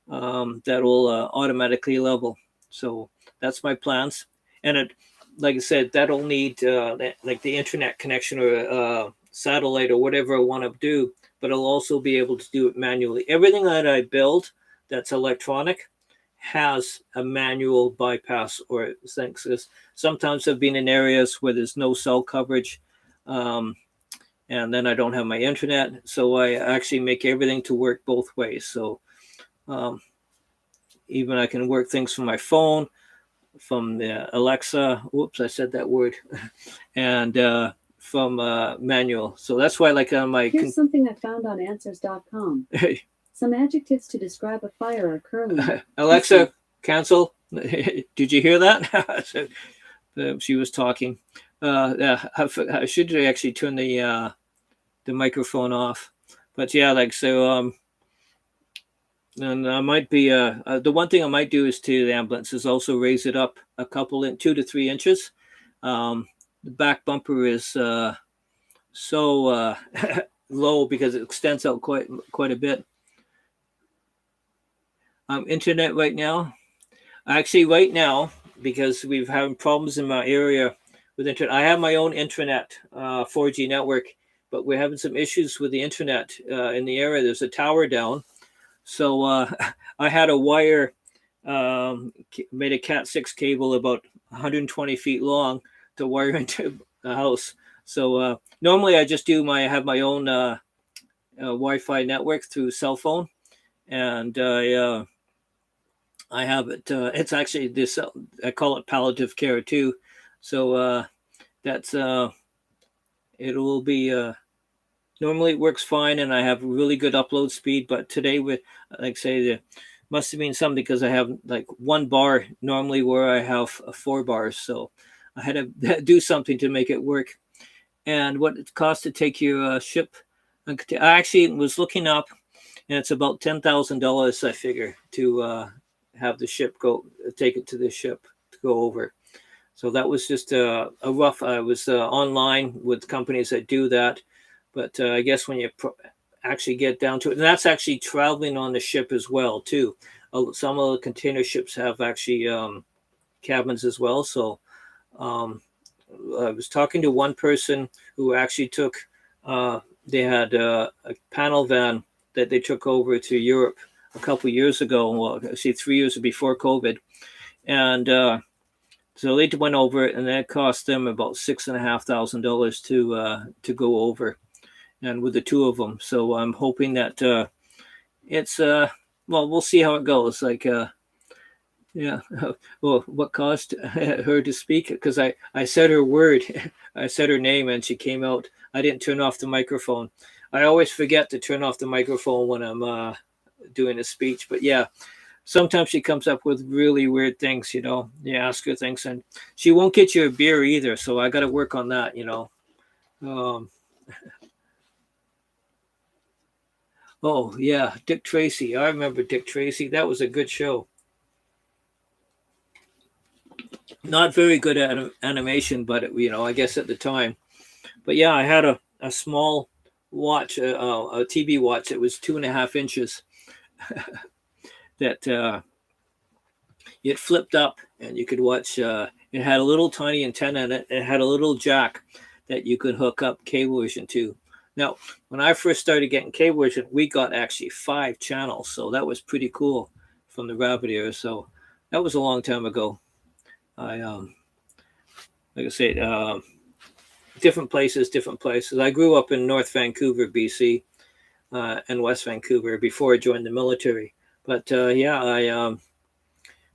that'll automatically level. So that's my plans. And like I said, that'll need like the internet connection or satellite or whatever I want to do, but I'll also be able to do it manually. Everything that I build that's electronic has a manual bypass or things. Sometimes I've been in areas where there's no cell coverage, and then I don't have my internet. So I actually make everything to work both ways. So even I can work things from my phone, from the Alexa. Whoops, I said that word. And from manual. So that's why, like on my. Here's something I found on answers.com. Some adjectives to describe a fire are curling. Alexa, cancel. Did you hear that? She was talking. I should actually turn the microphone off. But yeah, like so. And I might be the one thing I might do is to the ambulance is also raise it up a couple 2 to 3 inches. The back bumper is so low because it extends out quite a bit. Internet right now. Actually, right now, because we've having problems in my area with internet. I have my own internet 4G network, but we're having some issues with the internet in the area. There's a tower down. So I had a wire, made a Cat 6 cable about 120 feet long to wire into the house. So normally I just have my own Wi-Fi network through cell phone, and I have it. It's actually this. I call it palliative care too. So that's it will be. Normally it works fine, and I have really good upload speed. But today, with like say, there must have been something because I have like one bar normally where I have 4 bars. So I had to do something to make it work. And what it costs to take your ship. I actually was looking up, and it's about $10,000. I figure to have the ship take it to the ship to go over. So that was just a rough. I was online with companies that do that, but I guess when you actually get down to it, and that's actually traveling on the ship as well too. Some of the container ships have actually cabins as well. So I was talking to one person who actually took. They had a panel van that they took over to Europe a couple years ago. Well, actually 3 years before COVID, and so they went over it, and that cost them about $6,500 to go over, and with the two of them. So I'm hoping that it's well, we'll see how it goes. Like yeah, well, what caused her to speak? Because I said her word, I said her name, and she came out. I didn't turn off the microphone. I always forget to turn off the microphone when I'm doing a speech. But yeah, sometimes she comes up with really weird things. You ask her things, and she won't get you a beer either. So I got to work on that. Um, oh yeah, Dick Tracy. I remember Dick Tracy. That was a good show. Not very good at animation, but I guess at the time. But yeah, I had a small watch, a TV watch. It was 2.5 inches that it flipped up, and you could watch. It had a little tiny antenna in it. It had a little jack that you could hook up Cablevision to. Now, when I first started getting Cablevision, we got actually 5 channels, so that was pretty cool from the Rabbit era. So that was a long time ago. I like I said, different places. I grew up in North Vancouver, BC, and West Vancouver before I joined the military. But yeah, like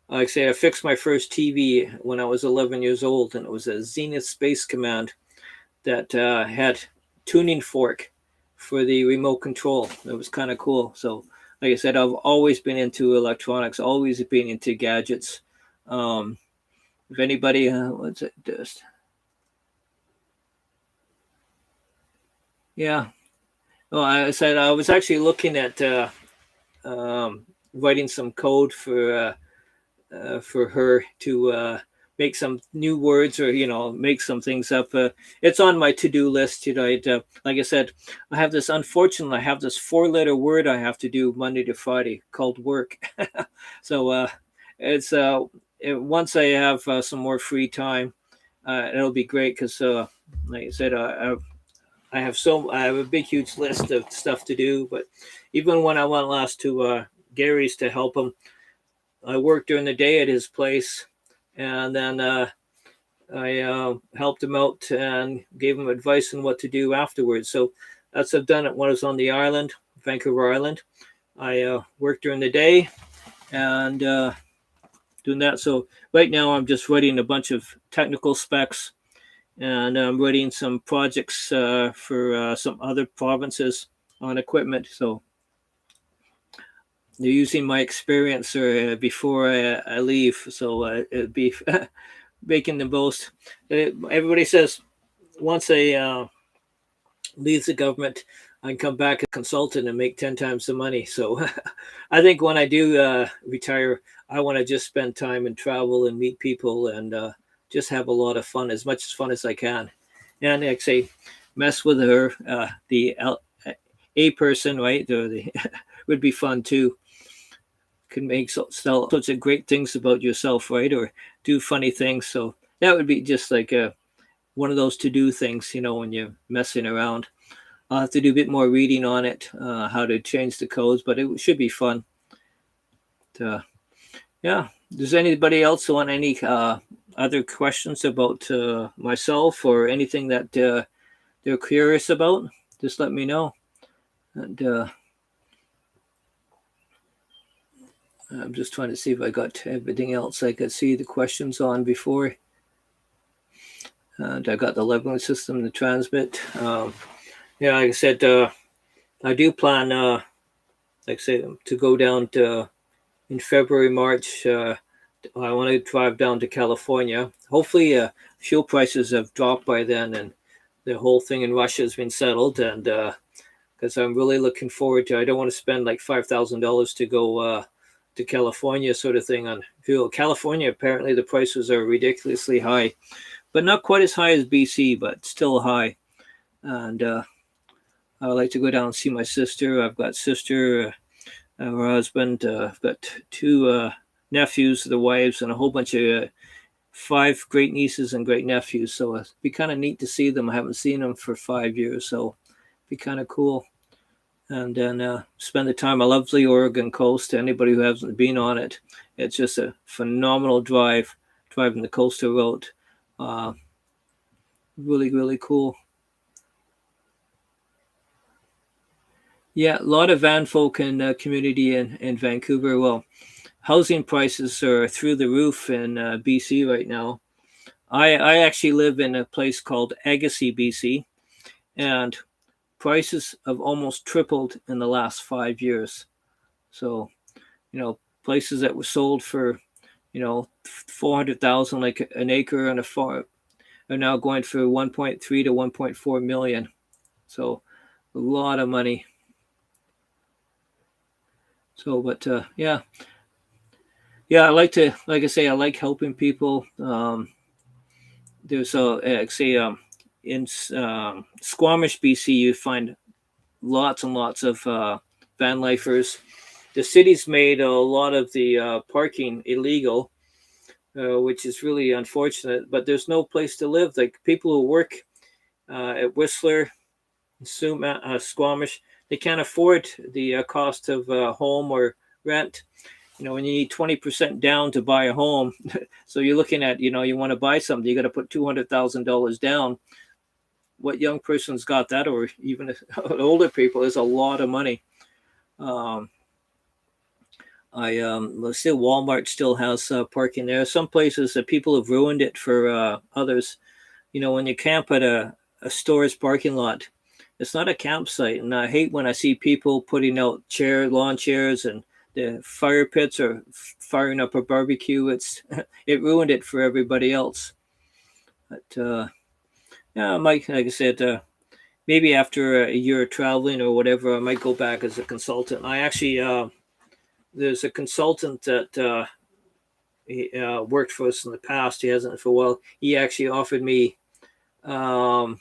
I say, I fixed my first TV when I was 11 years old, and it was a Zenith Space Command that had tuning fork for the remote control. It was kind of cool. So, like I said, I've always been into electronics, always been into gadgets. If anybody, what's it just? Yeah. Well, I said I was actually looking at writing some code for her to make some new words or make some things up. It's on my to-do list. Like I said, I have this 4-letter word I have to do Monday to Friday called work. So it's once I have some more free time, it'll be great because like I said, I have a big huge list of stuff to do. But even when I went last to Gary's to help him, I worked during the day at his place, and then I helped him out and gave him advice on what to do afterwards. So that's what I've done it when I was on the island, Vancouver Island. I worked during the day and doing that. So right now I'm just writing a bunch of technical specs, and I'm writing some projects for some other provinces on equipment. So they're using my experience before I leave. So it'd be making the most. Everybody says once I leave the government, I can come back as a consultant and make 10 times the money. So I think when I do retire, I want to just spend time and travel and meet people and just have a lot of fun, as much fun as I can. And like I say, mess with her, a person, right? Would be fun too. Can make sorts of great things about yourself, right? Or do funny things. So that would be just like one of those to-do things, when you're messing around. I'll have to do a bit more reading on it, how to change the codes, but it should be fun. Yeah. Does anybody else want any other questions about myself or anything that they're curious about? Just let me know. And I'm just trying to see if I got everything else I could see the questions on before. And I got the leveling system, the transmit. Yeah, like I said, I do plan, like I said, to go down to in February, March. I want to drive down to California. Hopefully, fuel prices have dropped by then, and the whole thing in Russia has been settled. And because I'm really looking forward to, I don't want to spend like $5,000 to go to California sort of thing on fuel. California, apparently the prices are ridiculously high, but not quite as high as BC, but still high. And I like to go down and see my sister. I've got sister, her husband. I've got two nephews, the wives, and a whole bunch of 5 great nieces and great nephews. So it'd be kind of neat to see them. I haven't seen them for 5 years, so it'd be kind of cool. And then spend the time. I love the Oregon coast. Anybody who hasn't been on it, it's just a phenomenal drive, driving the coastal road. Really, really cool. Yeah, a lot of van folk in the community in Vancouver. Well, housing prices are through the roof in BC right now. I actually live in a place called Agassiz, BC, and prices have almost tripled in the last 5 years. So, places that were sold for, 400,000, like an acre and a farm, are now going for 1.3 to 1.4 million. So, a lot of money. So, but yeah, I like I like helping people. There's in Squamish, BC, you find lots and lots of van lifers. The city's made a lot of the parking illegal, which is really unfortunate. But there's no place to live. Like people who work at Whistler, Squamish, they can't afford the cost of a home or rent. When you need 20% down to buy a home, so you're looking at, you want to buy something, you got to put $200,000 down. What young person's got that, or even older people, is a lot of money. Let's say Walmart still has parking there. Some places that people have ruined it for others. When you camp at a store's parking lot, it's not a campsite. And I hate when I see people putting out lawn chairs, and the fire pits are firing up a barbecue. It ruined it for everybody else. But yeah, Mike, like I said, maybe after a year of traveling or whatever, I might go back as a consultant. I actually, there's a consultant that he, worked for us in the past. He hasn't for a while. He actually offered me to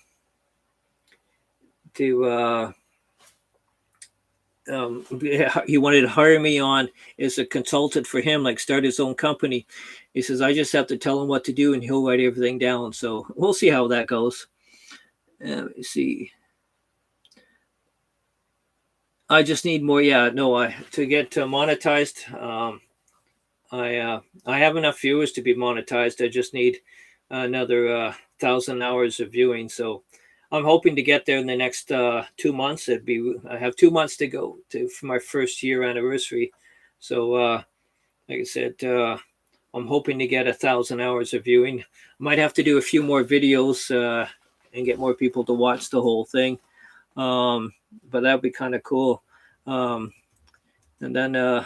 he wanted to hire me on as a consultant for him, like start his own company. He says, I just have to tell him what to do and he'll write everything down. So we'll see how that goes. Let me see. I just need more. Yeah, no, to get monetized. I have enough viewers to be monetized. I just need another 1,000 hours of viewing. So I'm hoping to get there in the next 2 months. I have 2 months to go for my first year anniversary. So like I said, I'm hoping to get 1,000 hours of viewing. I might have to do a few more videos and get more people to watch the whole thing. But that'd be kind of cool. And then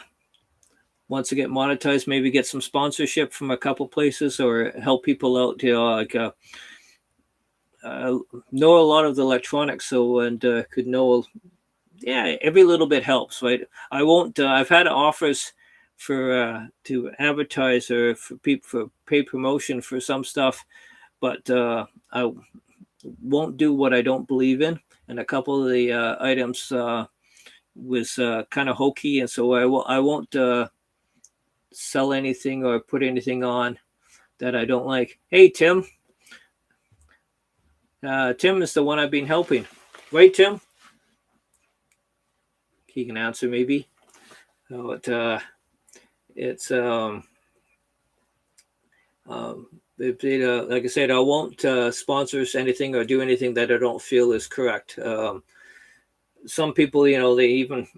once I get monetized, maybe get some sponsorship from a couple places or help people out. Know a lot of the electronics, and could know. Yeah, every little bit helps, right? I won't. I've had offers for to advertise or for people for paid promotion for some stuff, but I won't do what I don't believe in. And a couple of the items was kind of hokey, and so I won't sell anything or put anything on that I don't like. Hey, Tim. Tim is the one I've been helping, right, Tim? He can answer maybe. But it's like I said, I won't sponsor anything or do anything that I don't feel is correct. Some people,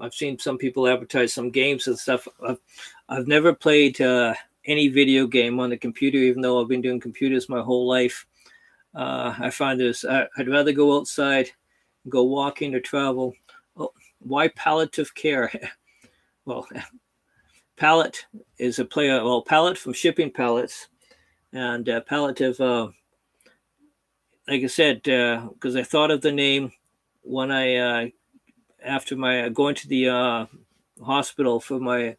I've seen some people advertise some games and stuff. I've never played any video game on the computer, even though I've been doing computers my whole life. I find I'd rather go outside, go walking or travel. Oh, why palliative care? Well, pallet is a player. Well, pallet from shipping pallets, and palliative. Like I said, because I thought of the name when I after my going to the hospital for my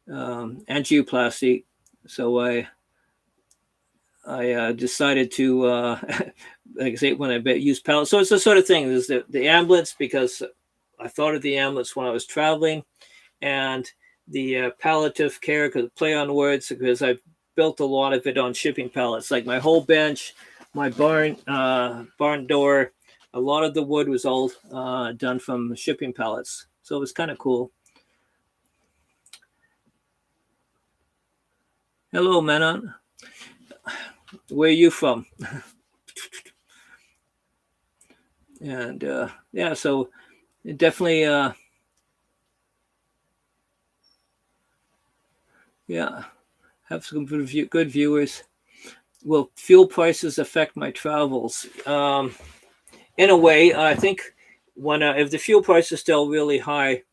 angioplasty. So I decided to, like I say, when I use pallets. So it's the sort of thing. There's the ambulance, because I thought of the ambulance when I was traveling, and the palliative care, because play on words, because I've built a lot of it on shipping pallets. Like my whole bench, my barn door, a lot of the wood was all done from shipping pallets. So it was kind of cool. Hello, Manon. Where are you from? And yeah, so definitely, yeah, have some good viewers. Will fuel prices affect my travels? In a way, I think when if the fuel price is still really high,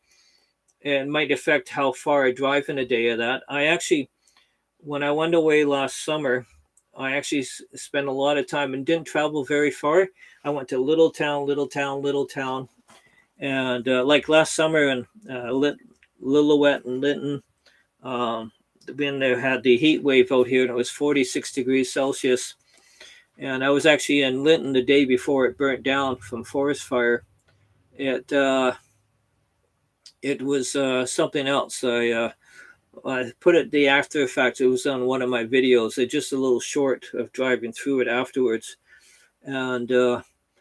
it might affect how far I drive in a day of that. I actually, when I went away last summer, I actually spent a lot of time and didn't travel very far. I went to little town, little town, little town, and like last summer in Lillooet and Linton, um, when they had the heat wave out here, and it was 46 degrees Celsius. And I was actually in Linton the day before it burnt down from forest fire. It it was something else. I put it the after effects. It was on one of my videos. It's just a little short of driving through it afterwards, and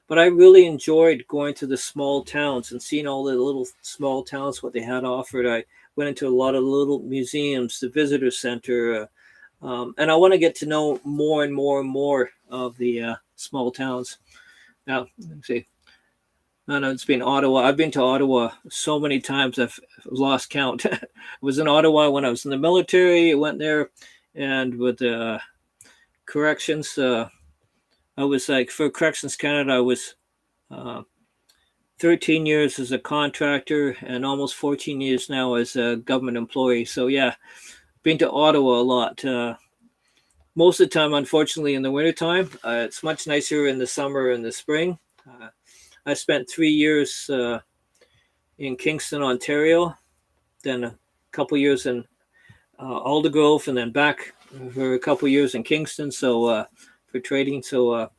but I really enjoyed going to the small towns and seeing all the little small towns, what they had offered. I went into a lot of little museums, the visitor center, and I want to get to know more and more and more of the small towns. Now, let's see. No, no, it's been Ottawa. I've been to Ottawa so many times I've lost count. I was in Ottawa when I was in the military. I went there, and with corrections, I was like, for Corrections Canada, I was uh, 13 years as a contractor and almost 14 years now as a government employee. So yeah, been to Ottawa a lot. Most of the time, unfortunately, in the wintertime. It's much nicer in the summer and the spring. I spent 3 years in Kingston, Ontario, then a couple years in Aldergrove, and then back for a couple years in Kingston. So for trading. So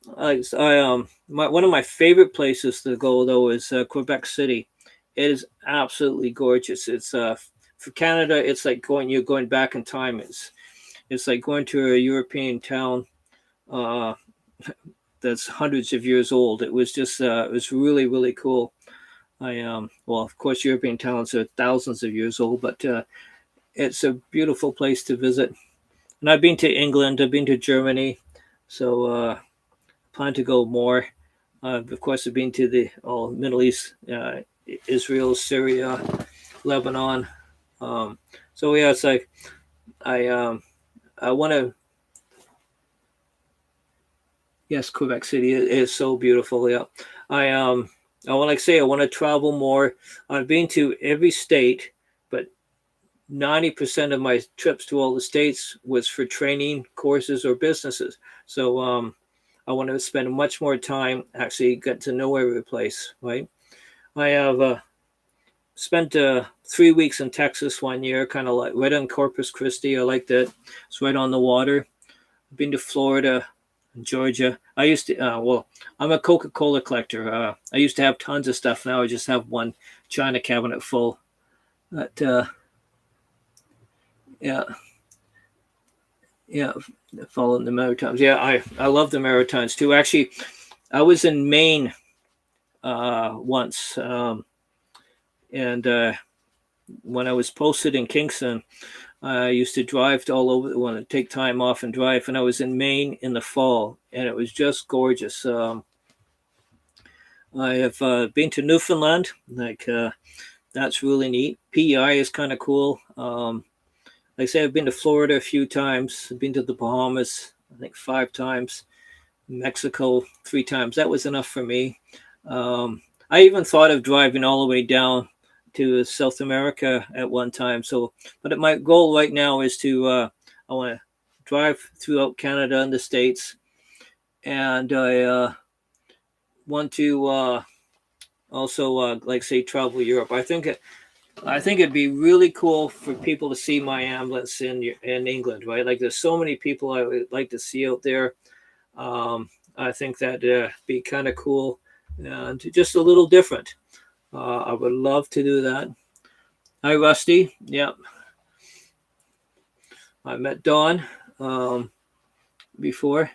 one of my favorite places to go though is Quebec City. It is absolutely gorgeous. It's for Canada. It's like you're going back in time. It's like going to a European town that's hundreds of years old. It was just it was really really cool. Well, of course, European towns are thousands of years old, but it's a beautiful place to visit. And I've been to England. I've been to Germany, so plan to go more. Of course, I've been to the Middle East, Israel, Syria, Lebanon. So yeah, it's like I want to. Yes, Quebec City is so beautiful. Yeah, I want to say I want to travel more. I've been to every state, but 90% of my trips to all the states was for training courses or businesses. So I want to spend much more time actually get to know every place. Right. I have spent 3 weeks in Texas one year, kind of like right on Corpus Christi. I liked it. It's right on the water. I've been to Florida, Georgia. I used to, I'm a Coca-Cola collector. I used to have tons of stuff. Now I just have one china cabinet full. But yeah, yeah, following the Maritimes. Yeah, I love the Maritimes too. Actually, I was in Maine once, and when I was posted in Kingston, I used to drive all over, want to take time off and drive, and I was in Maine in the fall, and it was just gorgeous. I have been to Newfoundland, like that's really neat. PEI is kind of cool. Like I say, I've been to Florida a few times. I've been to the Bahamas, I think 5 times. Mexico 3 times. That was enough for me. I even thought of driving all the way down to South America at one time. So, but my goal right now is to I want to drive throughout Canada and the States, and I want to also like say travel Europe. I think I think it'd be really cool for people to see my ambulance in England, right? Like, there's so many people I would like to see out there. I think that'd be kind of cool and just a little different. I would love to do that. Hi, Rusty. Yep, I met Dawn before.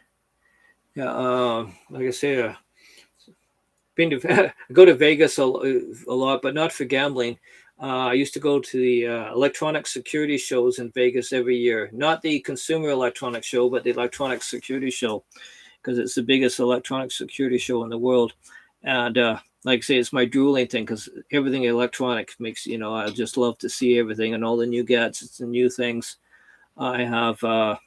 Yeah, like I say, been to go to Vegas a lot, but not for gambling. I used to go to the electronic security shows in Vegas every year. Not the consumer electronic show, but the electronic security show, because it's the biggest electronic security show in the world. And like I say, it's my drooling thing, because everything electronic makes, I just love to see everything and all the new gadgets and new things. I have, I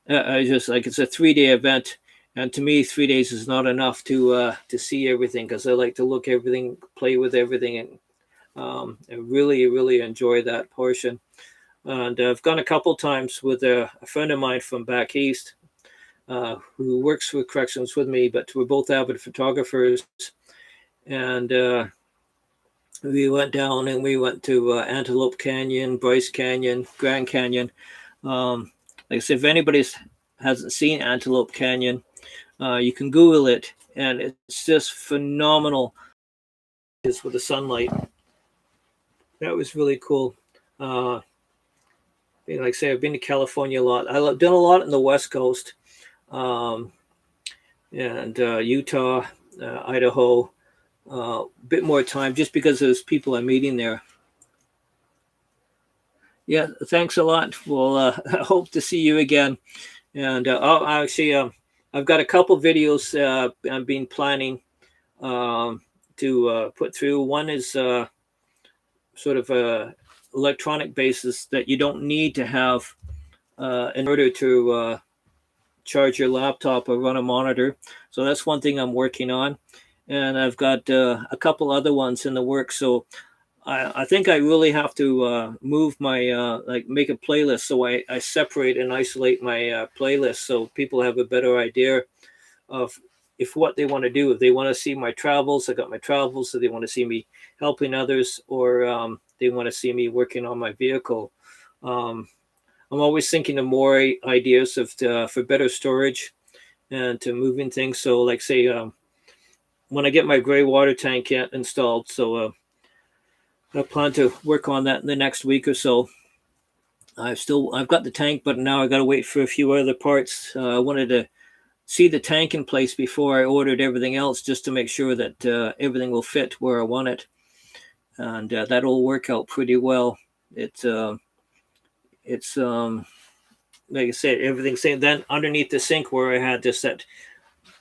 just like, it's a 3 day event. And to me, 3 days is not enough to see everything, because I like to look everything, play with everything, and really enjoy that portion. And I've gone a couple times with a friend of mine from back east, who works with corrections with me, but we're both avid photographers. And we went down and we went to Antelope Canyon, Bryce Canyon, Grand Canyon. Like I said, if anybody hasn't seen Antelope Canyon, you can Google it, and it's just phenomenal. Just with the sunlight, that was really cool. Like I say, I've been to California a lot. I've done a lot in the West Coast, and Utah, Idaho. A bit more time, just because there's people I'm meeting there. Yeah, thanks a lot. Well, I hope to see you again. And I've got a couple videos I've been planning to put through. One is sort of a electronic basis that you don't need to have in order to charge your laptop or run a monitor. So that's one thing I'm working on, and I've got a couple other ones in the works. So I think I really have to move my make a playlist, so I separate and isolate my playlist, so people have a better idea of if what they want to do. If they want to see my travels, I got my travels. So they want to see me helping others, or they want to see me working on my vehicle. I'm always thinking of more ideas for better storage and to moving things. So, like say, when I get my gray water tank installed, so I plan to work on that in the next week or so. I've got the tank, but now I got to wait for a few other parts. I wanted to see the tank in place before I ordered everything else, just to make sure that everything will fit where I want it, and that'll work out pretty well. It's like I said, everything's same. Then underneath the sink where I had just that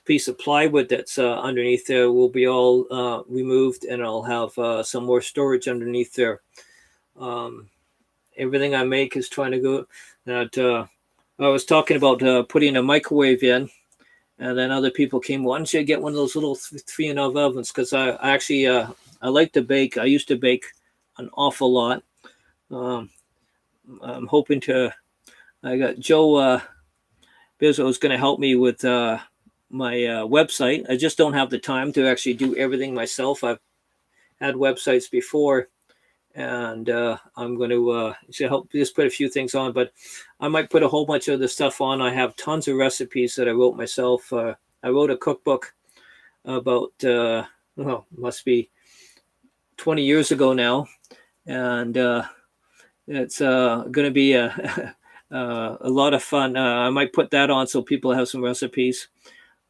piece of plywood that's underneath there will be all removed, and I'll have some more storage underneath there. Everything I make is trying to go. That I was talking about putting a microwave in, and then other people came, why don't you get one of those little 3-and-a-half ovens? Because I actually I like to bake. I used to bake an awful lot. I'm hoping to. I got Joe Bizzo is going to help me with my website. I just don't have the time to actually do everything myself. I've had websites before, and I'm going to help just put a few things on, but I might put a whole bunch of the stuff on. I have tons of recipes that I wrote myself. I wrote a cookbook about, must be 20 years ago now, and it's going to be a lot of fun. I might put that on so people have some recipes.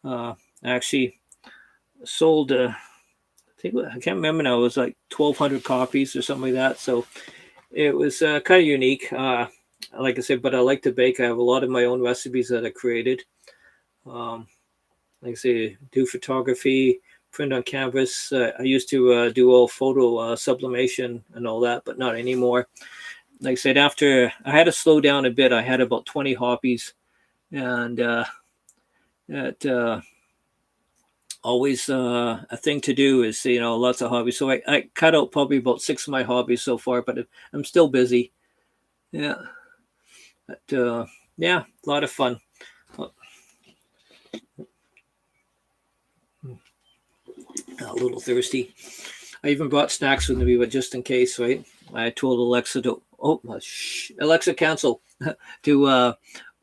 I actually sold I can't remember now. It was like 1,200 copies or something like that. So it was kind of unique. Like I said, but I like to bake. I have a lot of my own recipes that I created. Like I say, do photography, print on canvas. I used to do all photo sublimation and all that, but not anymore. Like I said, after I had to slow down a bit, I had about 20 hobbies, and that always a thing to do is lots of hobbies. So I cut out probably about 6 of my hobbies so far, but I'm still busy. Yeah, but yeah, a lot of fun. A little thirsty. I even brought snacks with me, but just in case, right? I told Alexa to Alexa cancel to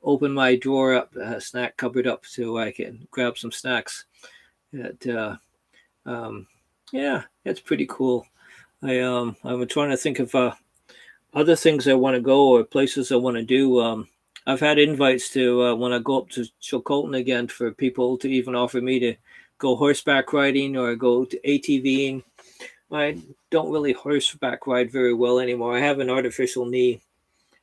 open my drawer up, snack cupboard up, so I can grab some snacks. Um, yeah, it's pretty cool. I'm trying to think of other things I want to go or places I want to do. I've had invites to when I go up to Chilcotin again for people to even offer me to go horseback riding or go to ATVing. I don't really horseback ride very well anymore. I have an artificial knee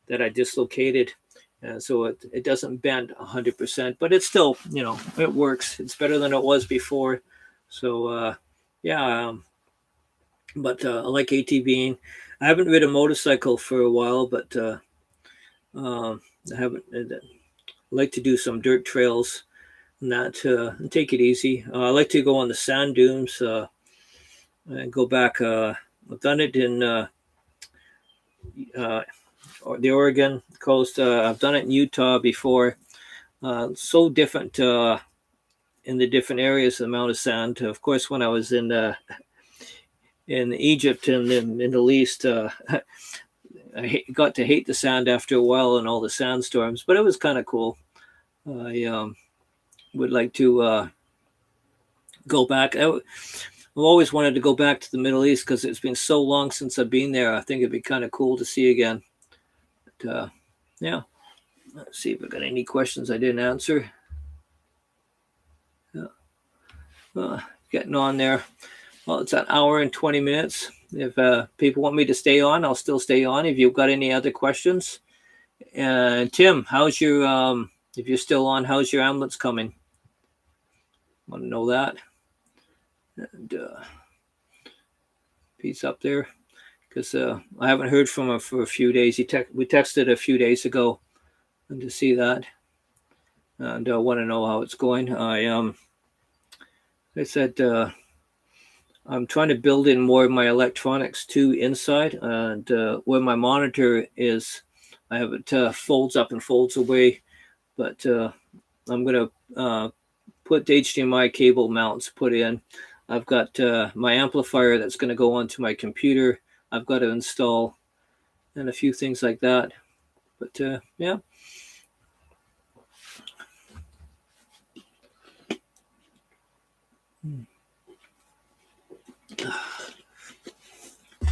that I dislocated, and so it doesn't bend 100%, but it's still, it works. It's better than it was before. So yeah, but I like ATVing. I haven't ridden a motorcycle for a while, but I haven't. Like to do some dirt trails and that, and take it easy. I like to go on the sand dunes and go back. I've done it in uh, the Oregon coast. I've done it in Utah before. So different in the different areas, the amount of sand. Of course, when I was in Egypt and the Middle East, got to hate the sand after a while and all the sandstorms, but it was kind of cool. I would like to go back. I've always wanted to go back to the Middle East because it's been so long since I've been there. I think it'd be kind of cool to see again. But, yeah, let's see if I got any questions I didn't answer. Yeah. Getting on there. Well, it's an hour and 20 minutes. If people want me to stay on, I'll still stay on. If you've got any other questions. Tim, how's your, if you're still on, how's your ambulance coming? Want to know that? And he's up there because I haven't heard from him for a few days. We texted a few days ago, and to see that, and I want to know how it's going. I said I'm trying to build in more of my electronics too inside, and where my monitor is, I have it folds up and folds away, but I'm gonna put the HDMI cable mounts put in. I've got my amplifier that's going to go onto my computer. I've got to install and a few things like that. But yeah.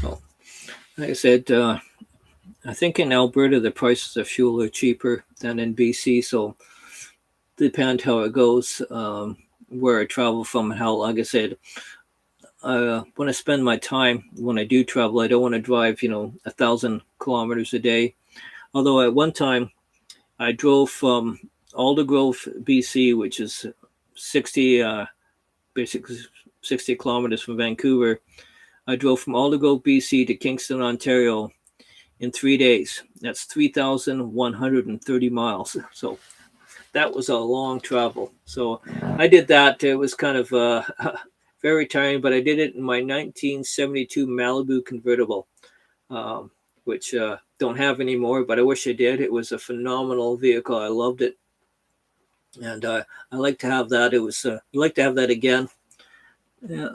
Well, like I said, I think in Alberta the prices of fuel are cheaper than in BC. So depend how it goes, where I travel from, and how, like I said, when I spend my time, when I do travel, I don't want to drive, 1,000 kilometers a day. Although at one time I drove from Aldergrove, BC, which is 60, basically 60 kilometers from Vancouver. I drove from Aldergrove, BC to Kingston, Ontario in 3 days. That's 3,130 miles. So that was a long travel. So I did that. It was kind of very tiring, but I did it in my 1972 Malibu convertible, which don't have anymore, but I wish I did. It was a phenomenal vehicle. I loved it. And I like to have that. It was I'd like to have that again. Yeah.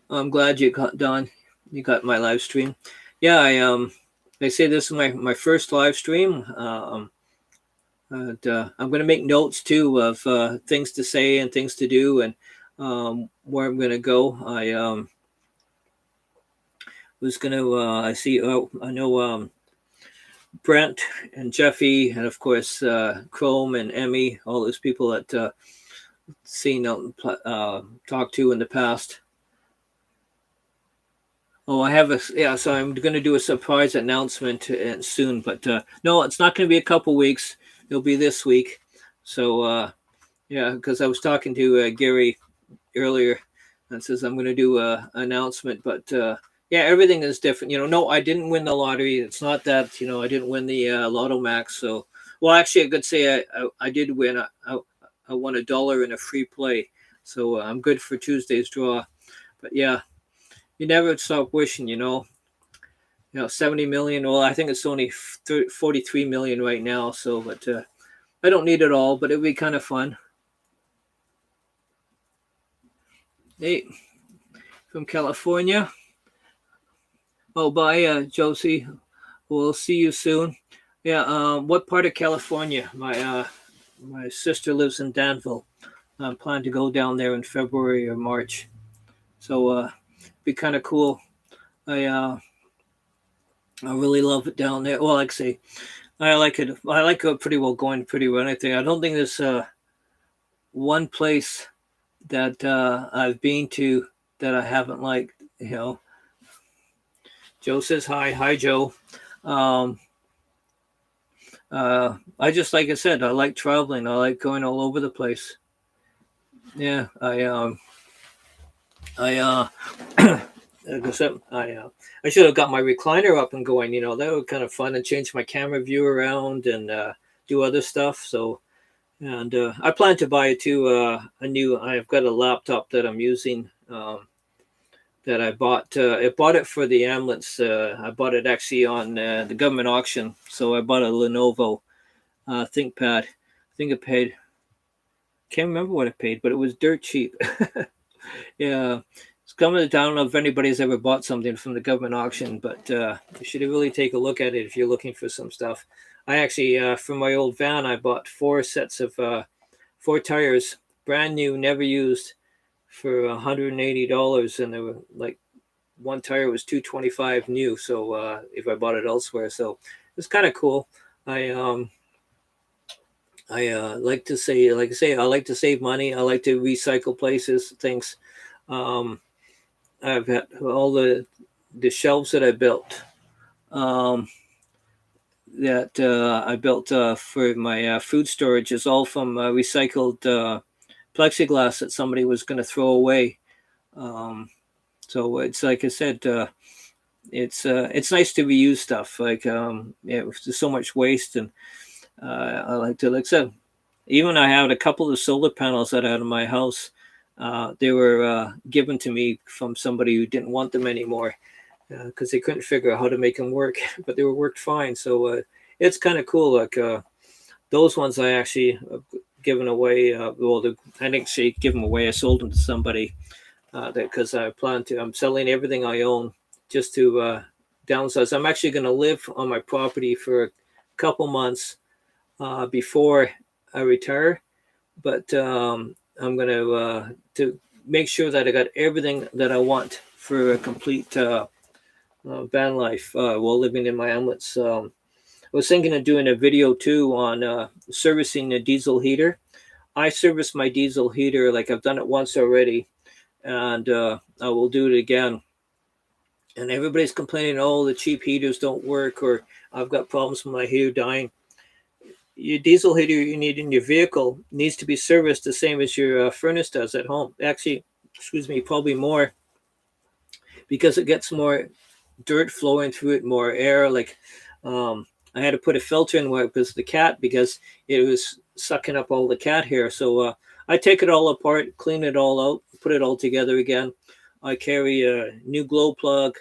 I'm glad you got done. You got my live stream. Yeah, they say this is my first live stream. And I'm going to make notes too of things to say and things to do and where I'm going to go. I was going to, I know Brent and Jeffy, and of course Chrome and Emmy, all those people that seen talked to in the past. Oh, I have so I'm going to do a surprise announcement soon, but no, it's not going to be a couple weeks. It'll be this week. So, yeah, because I was talking to Gary earlier and says I'm going to do an announcement, but yeah, everything is different. No, I didn't win the lottery. It's not that, I didn't win the Lotto Max. So, well, actually, I could say I did win. I won $1 in a free play. So I'm good for Tuesday's draw. But yeah, you never stop wishing, 70 million. Well, I think it's only 43 million right now. So, but I don't need it all, but it'd be kind of fun. Hey, from California. Oh, bye, Josie. We'll see you soon. Yeah. What part of California? My sister lives in Danville. I'm planning to go down there in February or March. So be kind of cool. I uh, I really love it down there. Well, like I say, I like it. I like it pretty well going pretty well anything. I don't think there's one place that I've been to that I haven't liked. Joe says hi. Hi, Joe. Um, I just like I said, I like traveling. I like going all over the place. Yeah, I like I said, I should have got my recliner up and going. That would kind of fun and change my camera view around and do other stuff. So, and I plan to buy too a new. I've got a laptop that I'm using. That I bought. I bought it for the ambulance. I bought it actually on the government auction. So I bought a Lenovo ThinkPad. I think I paid. Can't remember what I paid, but it was dirt cheap. Yeah, it's coming. I don't know if anybody's ever bought something from the government auction, but you should really take a look at it if you're looking for some stuff. I actually, for my old van, I bought four sets of four tires, brand new, never used, for $180, and they were like one tire was 225 new. So if I bought it elsewhere, so it's kind of cool. I like to say, like I say, I like to save money. I like to recycle places, things. Um, I've had all the shelves that I built. Um, that I built for my food storage is all from recycled plexiglass that somebody was going to throw away. Um, so it's like I said, it's nice to reuse stuff. Like yeah, there's so much waste, and I like to, like I said, even I had a couple of solar panels that I had in my house. They were given to me from somebody who didn't want them anymore because they couldn't figure out how to make them work, but they were worked fine. So it's kind of cool. Like those ones, I actually given away. I didn't say give them away. I sold them to somebody because I plan to. I'm selling everything I own just to downsize. I'm actually going to live on my property for a couple months before I retire, but I'm going to make sure that I got everything that I want for a complete van life while living in my ambulance. I was thinking of doing a video too on servicing the diesel heater. I service my diesel heater like I've done it once already, and I will do it again. And everybody's complaining, oh, the cheap heaters don't work, or I've got problems with my heater dying. Your diesel heater you need in your vehicle needs to be serviced the same as your furnace does at home. Actually, excuse me, probably more because it gets more dirt flowing through it, more air. Like I had to put a filter in where it was the cat because it was sucking up all the cat hair. So I take it all apart, clean it all out, put it all together again. I carry a new glow plug,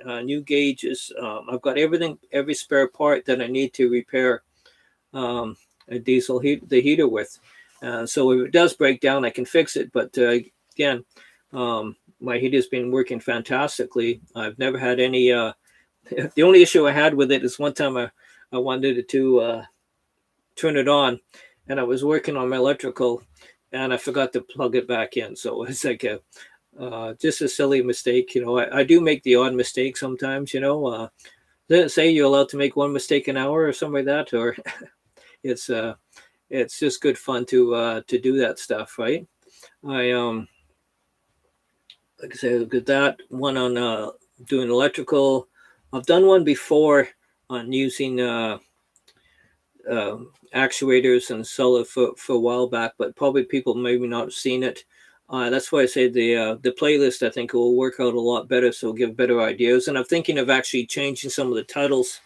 new gauges. I've got everything, every spare part that I need to repair a diesel the heater with. So if it does break down, I can fix it. But again, my heater's been working fantastically. I've never had any. The only issue I had with it is one time I wanted to turn it on, and I was working on my electrical, and I forgot to plug it back in. So it's like just a silly mistake. I do make the odd mistake sometimes. Does it say you're allowed to make one mistake an hour or something like that, or it's it's just good fun to do that stuff, right? I like I said, get that one on doing electrical. I've done one before on using uh, actuators and solar for a while back, but probably people maybe not have seen it. That's why I say the playlist I think will work out a lot better, so give better ideas. And I'm thinking of actually changing some of the titles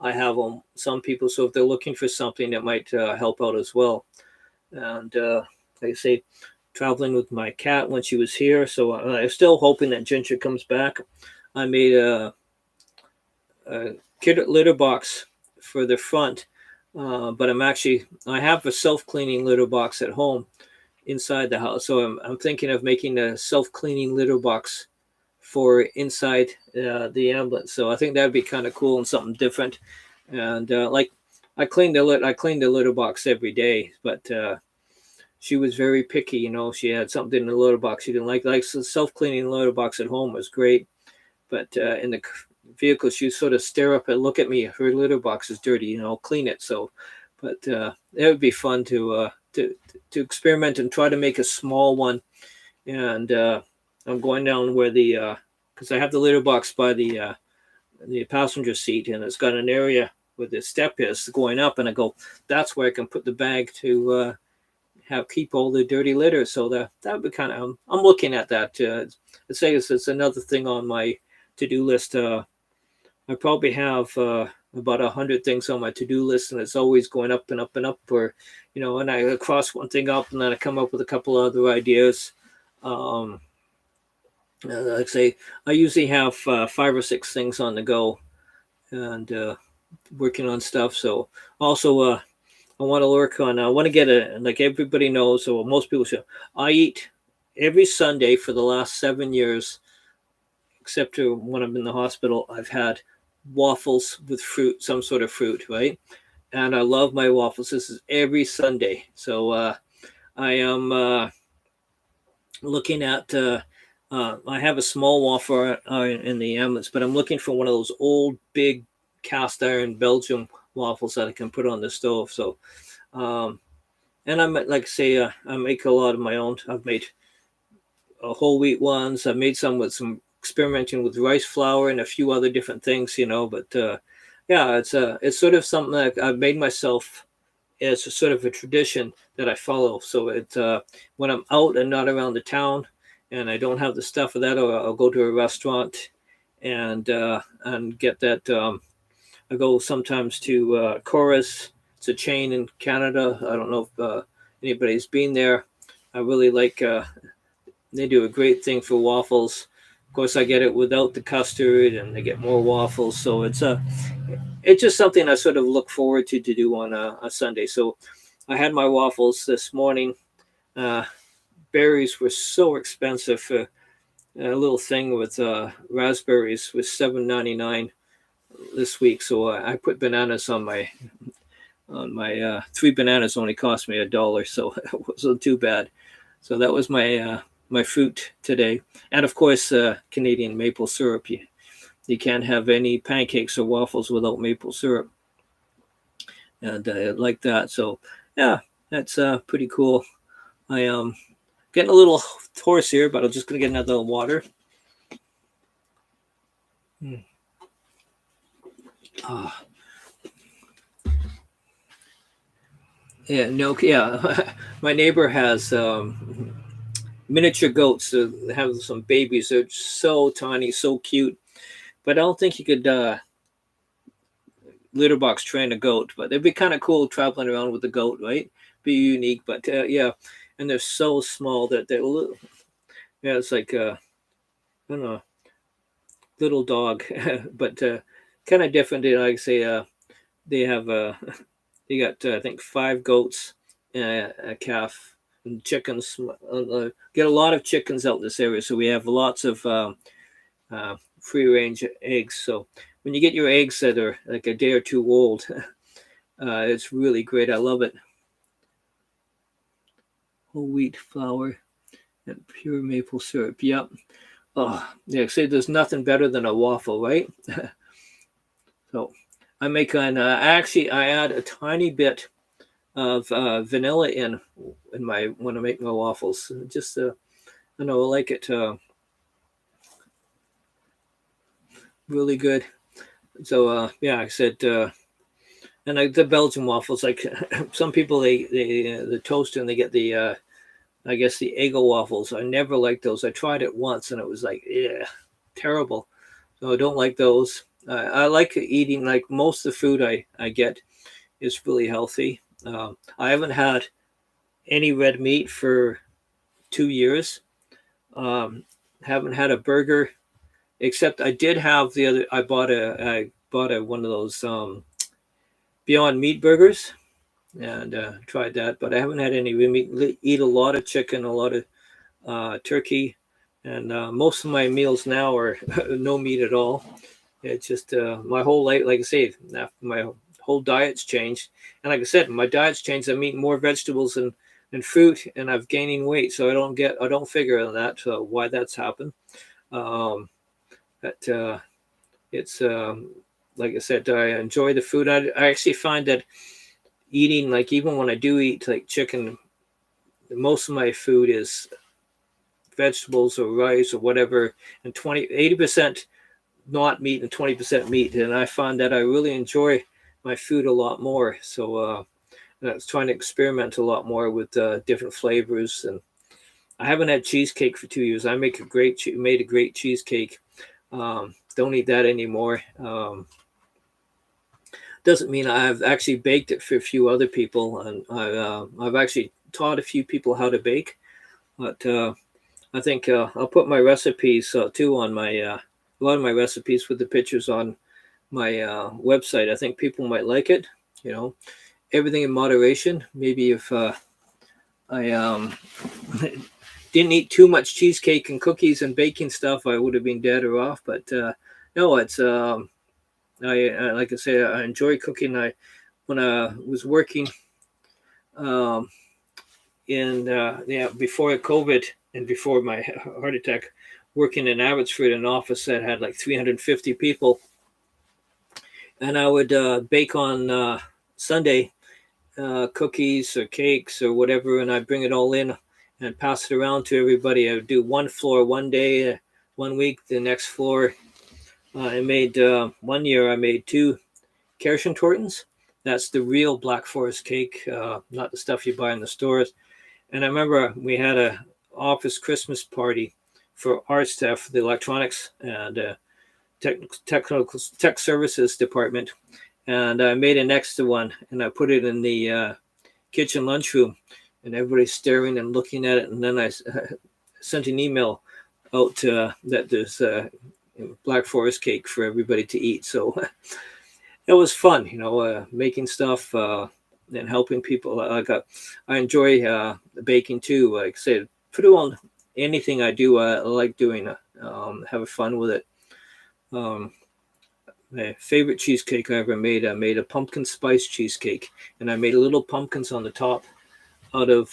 I have on some people, so if they're looking for something that might help out as well. And like I say, traveling with my cat when she was here, so I'm still hoping that Ginger comes back. I made a kit litter box for the front, but I have a self-cleaning litter box at home inside the house, so I'm thinking of making a self-cleaning litter box for inside the ambulance. So I think that'd be kind of cool and something different. And like I cleaned the litter box every day, but she was very picky. You know, she had something in the litter box she didn't like. Like so self-cleaning litter box at home was great, but in the vehicle she would sort of stare up and look at me. Her litter box is dirty. You know, clean it. So, but it would be fun to experiment and try to make a small one. And I'm going down where the because I have the litter box by the passenger seat, and it's got an area where the step is going up, and I go, that's where I can put the bag to have keep all the dirty litter. So that would be kind of I'm looking at that. I'd say it's another thing on my to-do list. I probably have about 100 things on my to-do list, and it's always going up and up and up. Or, you know, and I cross one thing up, and then I come up with a couple other ideas. Like I say, I usually have 5 or 6 things on the go, and working on stuff. So also, I want to work on. I want to get like everybody knows, or most people should. I eat every Sunday for the last 7 years, except for when I'm in the hospital. I've had waffles with fruit, some sort of fruit, right? And I love my waffles. This is every Sunday. So I am looking at. I have a small waffle in the ambulance, but I'm looking for one of those old, big cast iron Belgium waffles that I can put on the stove. So, and I'm like I say, I make a lot of my own. I've made whole wheat ones. I've made some with some experimenting with rice flour and a few other different things, you know. But yeah, it's sort of something that I've made myself. It's a sort of a tradition that I follow. So it when I'm out and not around the town, and I don't have the stuff for that, or I'll go to a restaurant and get that. I go sometimes to Chorus. It's a chain in Canada. I don't know if anybody's been there. I really like. They do a great thing for waffles. Of course, I get it without the custard, and they get more waffles. So it's just something I sort of look forward to do on a Sunday. So I had my waffles this morning. Berries were so expensive. A little thing with raspberries was $7.99 this week. So I put bananas on my 3 bananas only cost me $1, so it wasn't too bad. So that was my my fruit today, and of course Canadian maple syrup. You can't have any pancakes or waffles without maple syrup, and I like that. So yeah, that's pretty cool. I am getting a little hoarse here, but I'm just gonna get another water. Ah. Yeah, no, yeah. My neighbor has miniature goats that have some babies. They're so tiny, so cute. But I don't think you could litter box train a goat. But it'd be kind of cool traveling around with the goat, right? Be unique. But yeah, and they're so small that they're little. Yeah, it's like I don't know, little dog, but kind of different. Like I say, they have they got I think 5 goats, a calf, and chickens. Get a lot of chickens out in this area, so we have lots of free range eggs. So when you get your eggs that are like a day or two old, it's really great. I love it. Whole wheat flour and pure maple syrup. Yep. Oh, yeah. Say there's nothing better than a waffle, right? So I make an. Actually, I add a tiny bit of vanilla in my when I make my waffles. Just I know I like it really good. So yeah, I said and the Belgian waffles, like some people they the toaster and they get the I guess the Eggo waffles. I never liked those. I tried it once and it was like yeah, terrible. So I don't like those. I like eating like most of the food I get is really healthy. I haven't had any red meat for 2 years. Um, haven't had a burger except I did have the other. I bought a one of those Beyond Meat burgers and tried that, but I haven't had any red meat. Eat a lot of chicken, a lot of turkey, And most of my meals now are no meat at all. It's just my whole life, like I say, my whole diet's changed. And like I said, my diet's changed. I'm eating more vegetables and fruit, and I'm gaining weight. So I don't figure on that why that's happened. Um, but it's like I said, I enjoy the food. I actually find that eating, like even when I do eat like chicken, most of my food is vegetables or rice or whatever, and 80% not meat and 20% meat. And I find that I really enjoy my food a lot more. So I was trying to experiment a lot more with different flavors. And I haven't had cheesecake for 2 years. I made a great cheesecake. Don't eat that anymore. Doesn't mean I've actually baked it for a few other people, and I've actually taught a few people how to bake. But I think I'll put my recipes too on my a lot of my recipes with the pictures on my website. I think people might like it. You know, everything in moderation. Maybe if I didn't eat too much cheesecake and cookies and baking stuff, I would have been dead or off. But no, it's I like I say, I enjoy cooking. When I was working um, in before COVID and before my heart attack, working in Abbotsford, an office that had like 350 people, and I would bake on Sunday cookies or cakes or whatever, and I'd bring it all in and pass it around to everybody. I would do one floor one day, 1 week, the next floor. I made 1 year. I made 2 Kirschentortens. That's the real Black Forest cake, not the stuff you buy in the stores. And I remember we had a office Christmas party for our staff, the electronics and tech services department. And I made an extra one, and I put it in the kitchen lunchroom, and everybody's staring and looking at it. And then I sent an email out that there's Black Forest cake for everybody to eat. So it was fun, making stuff and helping people. I enjoy baking too. Like I said, pretty well anything I do, I like doing. Have fun with it. My favorite cheesecake I ever made, I made a pumpkin spice cheesecake, and I made little pumpkins on the top out of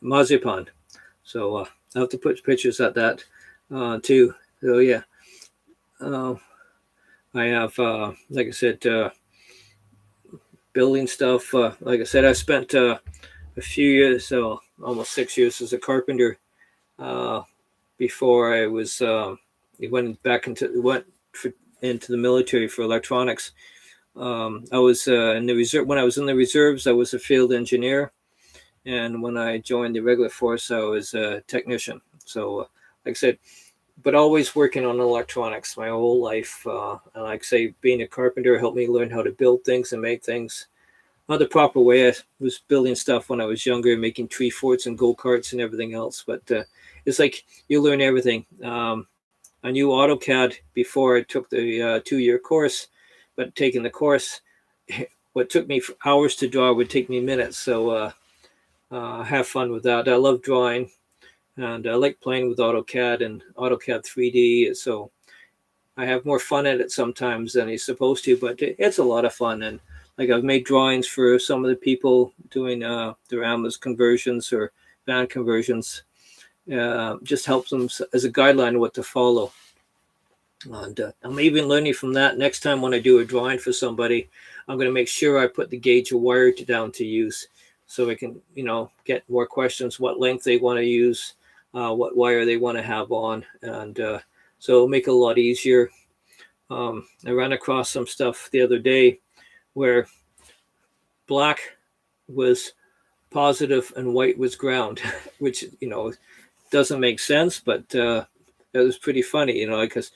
marzipan. So I have to put pictures at that too. So yeah. I have, like I said, building stuff. Like I said, I spent a few years, so almost 6 years as a carpenter before I was into the military for electronics. I was in the reserve. When I was in the reserves, I was a field engineer, and when I joined the regular force, I was a technician. So, like I said, but always working on electronics my whole life. And like I say, being a carpenter helped me learn how to build things and make things not the proper way. I was building stuff when I was younger, making tree forts and go-karts and everything else. But it's like you learn everything. I knew AutoCAD before I took the 2-year course, but taking the course, what took me hours to draw would take me minutes. So have fun with that. I love drawing. And I like playing with AutoCAD and AutoCAD 3D. So I have more fun at it sometimes than he's supposed to, but it's a lot of fun. And like I've made drawings for some of the people doing their AMA's conversions or van conversions. Just helps them as a guideline what to follow. And I'm even learning from that. Next time when I do a drawing for somebody, I'm going to make sure I put the gauge of wire down to use so I can, get more questions, what length they want to use, what wire they want to have on. And so it'll make it a lot easier. I ran across some stuff the other day where black was positive and white was ground, which, doesn't make sense, but it was pretty funny, because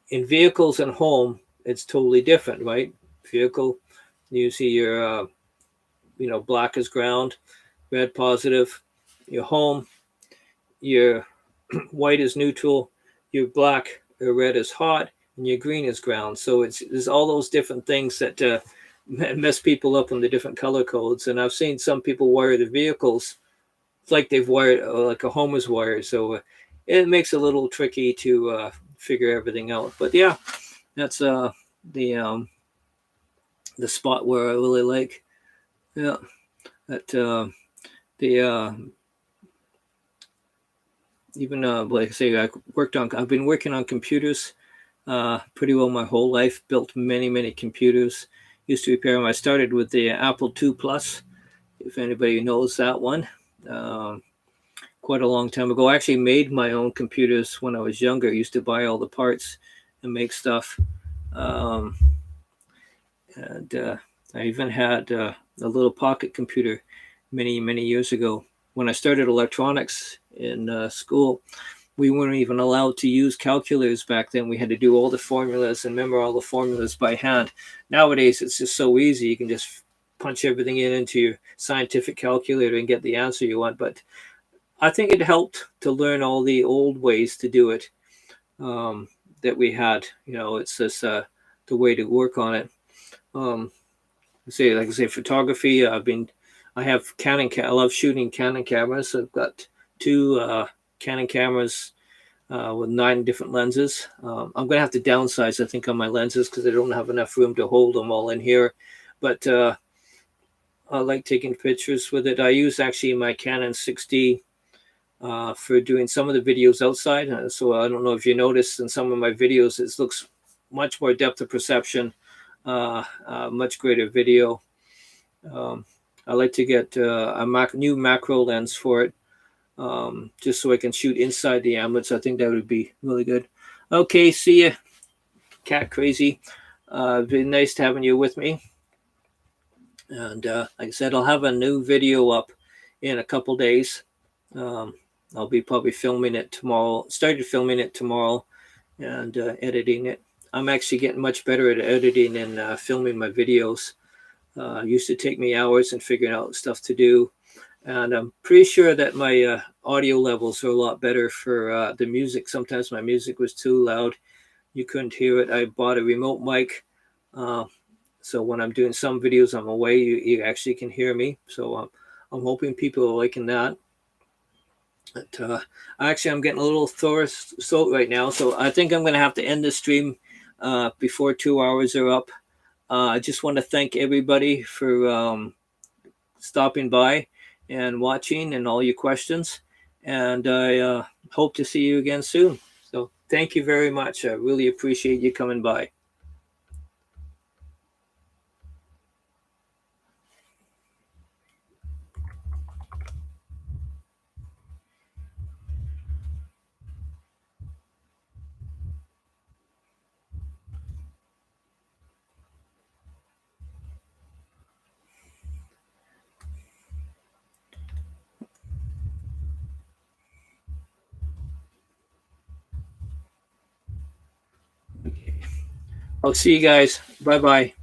in vehicles and home, it's totally different, right? Vehicle, you see your, black is ground, red positive. Your home, your white is neutral, your black or red is hot, and your green is ground. So there's all those different things that mess people up on the different color codes. And I've seen some people wire the vehicles it's like they've wired like a home is wired, so it makes it a little tricky to figure everything out. But yeah, that's the um, the spot where I really like. Yeah, that the even like I say, I've been working on computers pretty well my whole life. Built many computers. Used to repair them. I started with the Apple II Plus, if anybody knows that one. Um, Quite a long time ago. I actually made my own computers when I was younger. I used to buy all the parts and make stuff. Um, and I even had a little pocket computer many years ago. When I started electronics in school, we weren't even allowed to use calculators back then. We had to do all the formulas and remember all the formulas by hand. Nowadays, it's just so easy. You can just punch everything into your scientific calculator and get the answer you want. But I think it helped to learn all the old ways to do it that we had. It's just the way to work on it. Um, like I say, photography. I have Canon. I love shooting Canon cameras. I've got two Canon cameras with 9 different lenses. I'm gonna have to downsize, I think, on my lenses because I don't have enough room to hold them all in here. But I like taking pictures with it. I use actually my Canon 6D for doing some of the videos outside. So I don't know if you noticed in some of my videos, it looks much more depth of perception, much greater video. I like to get a new macro lens for it, just so I can shoot inside the ambulance. I think that would be really good. Okay, see you, Cat Crazy. Been nice having you with me. And like I said, I'll have a new video up in a couple days. I'll be probably filming it tomorrow. Started filming it tomorrow and editing it. I'm actually getting much better at editing and filming my videos. Used to take me hours and figuring out stuff to do. And I'm pretty sure that my audio levels are a lot better for the music. Sometimes my music was too loud. You couldn't hear it. I bought a remote mic. So when I'm doing some videos, I'm away, you actually can hear me. So I'm hoping people are liking that. But actually, I'm getting a little throat right now. So I think I'm going to have to end the stream before 2 hours are up. I just want to thank everybody for stopping by and watching and all your questions. And I hope to see you again soon. So thank you very much. I really appreciate you coming by. I'll see you guys. Bye-bye.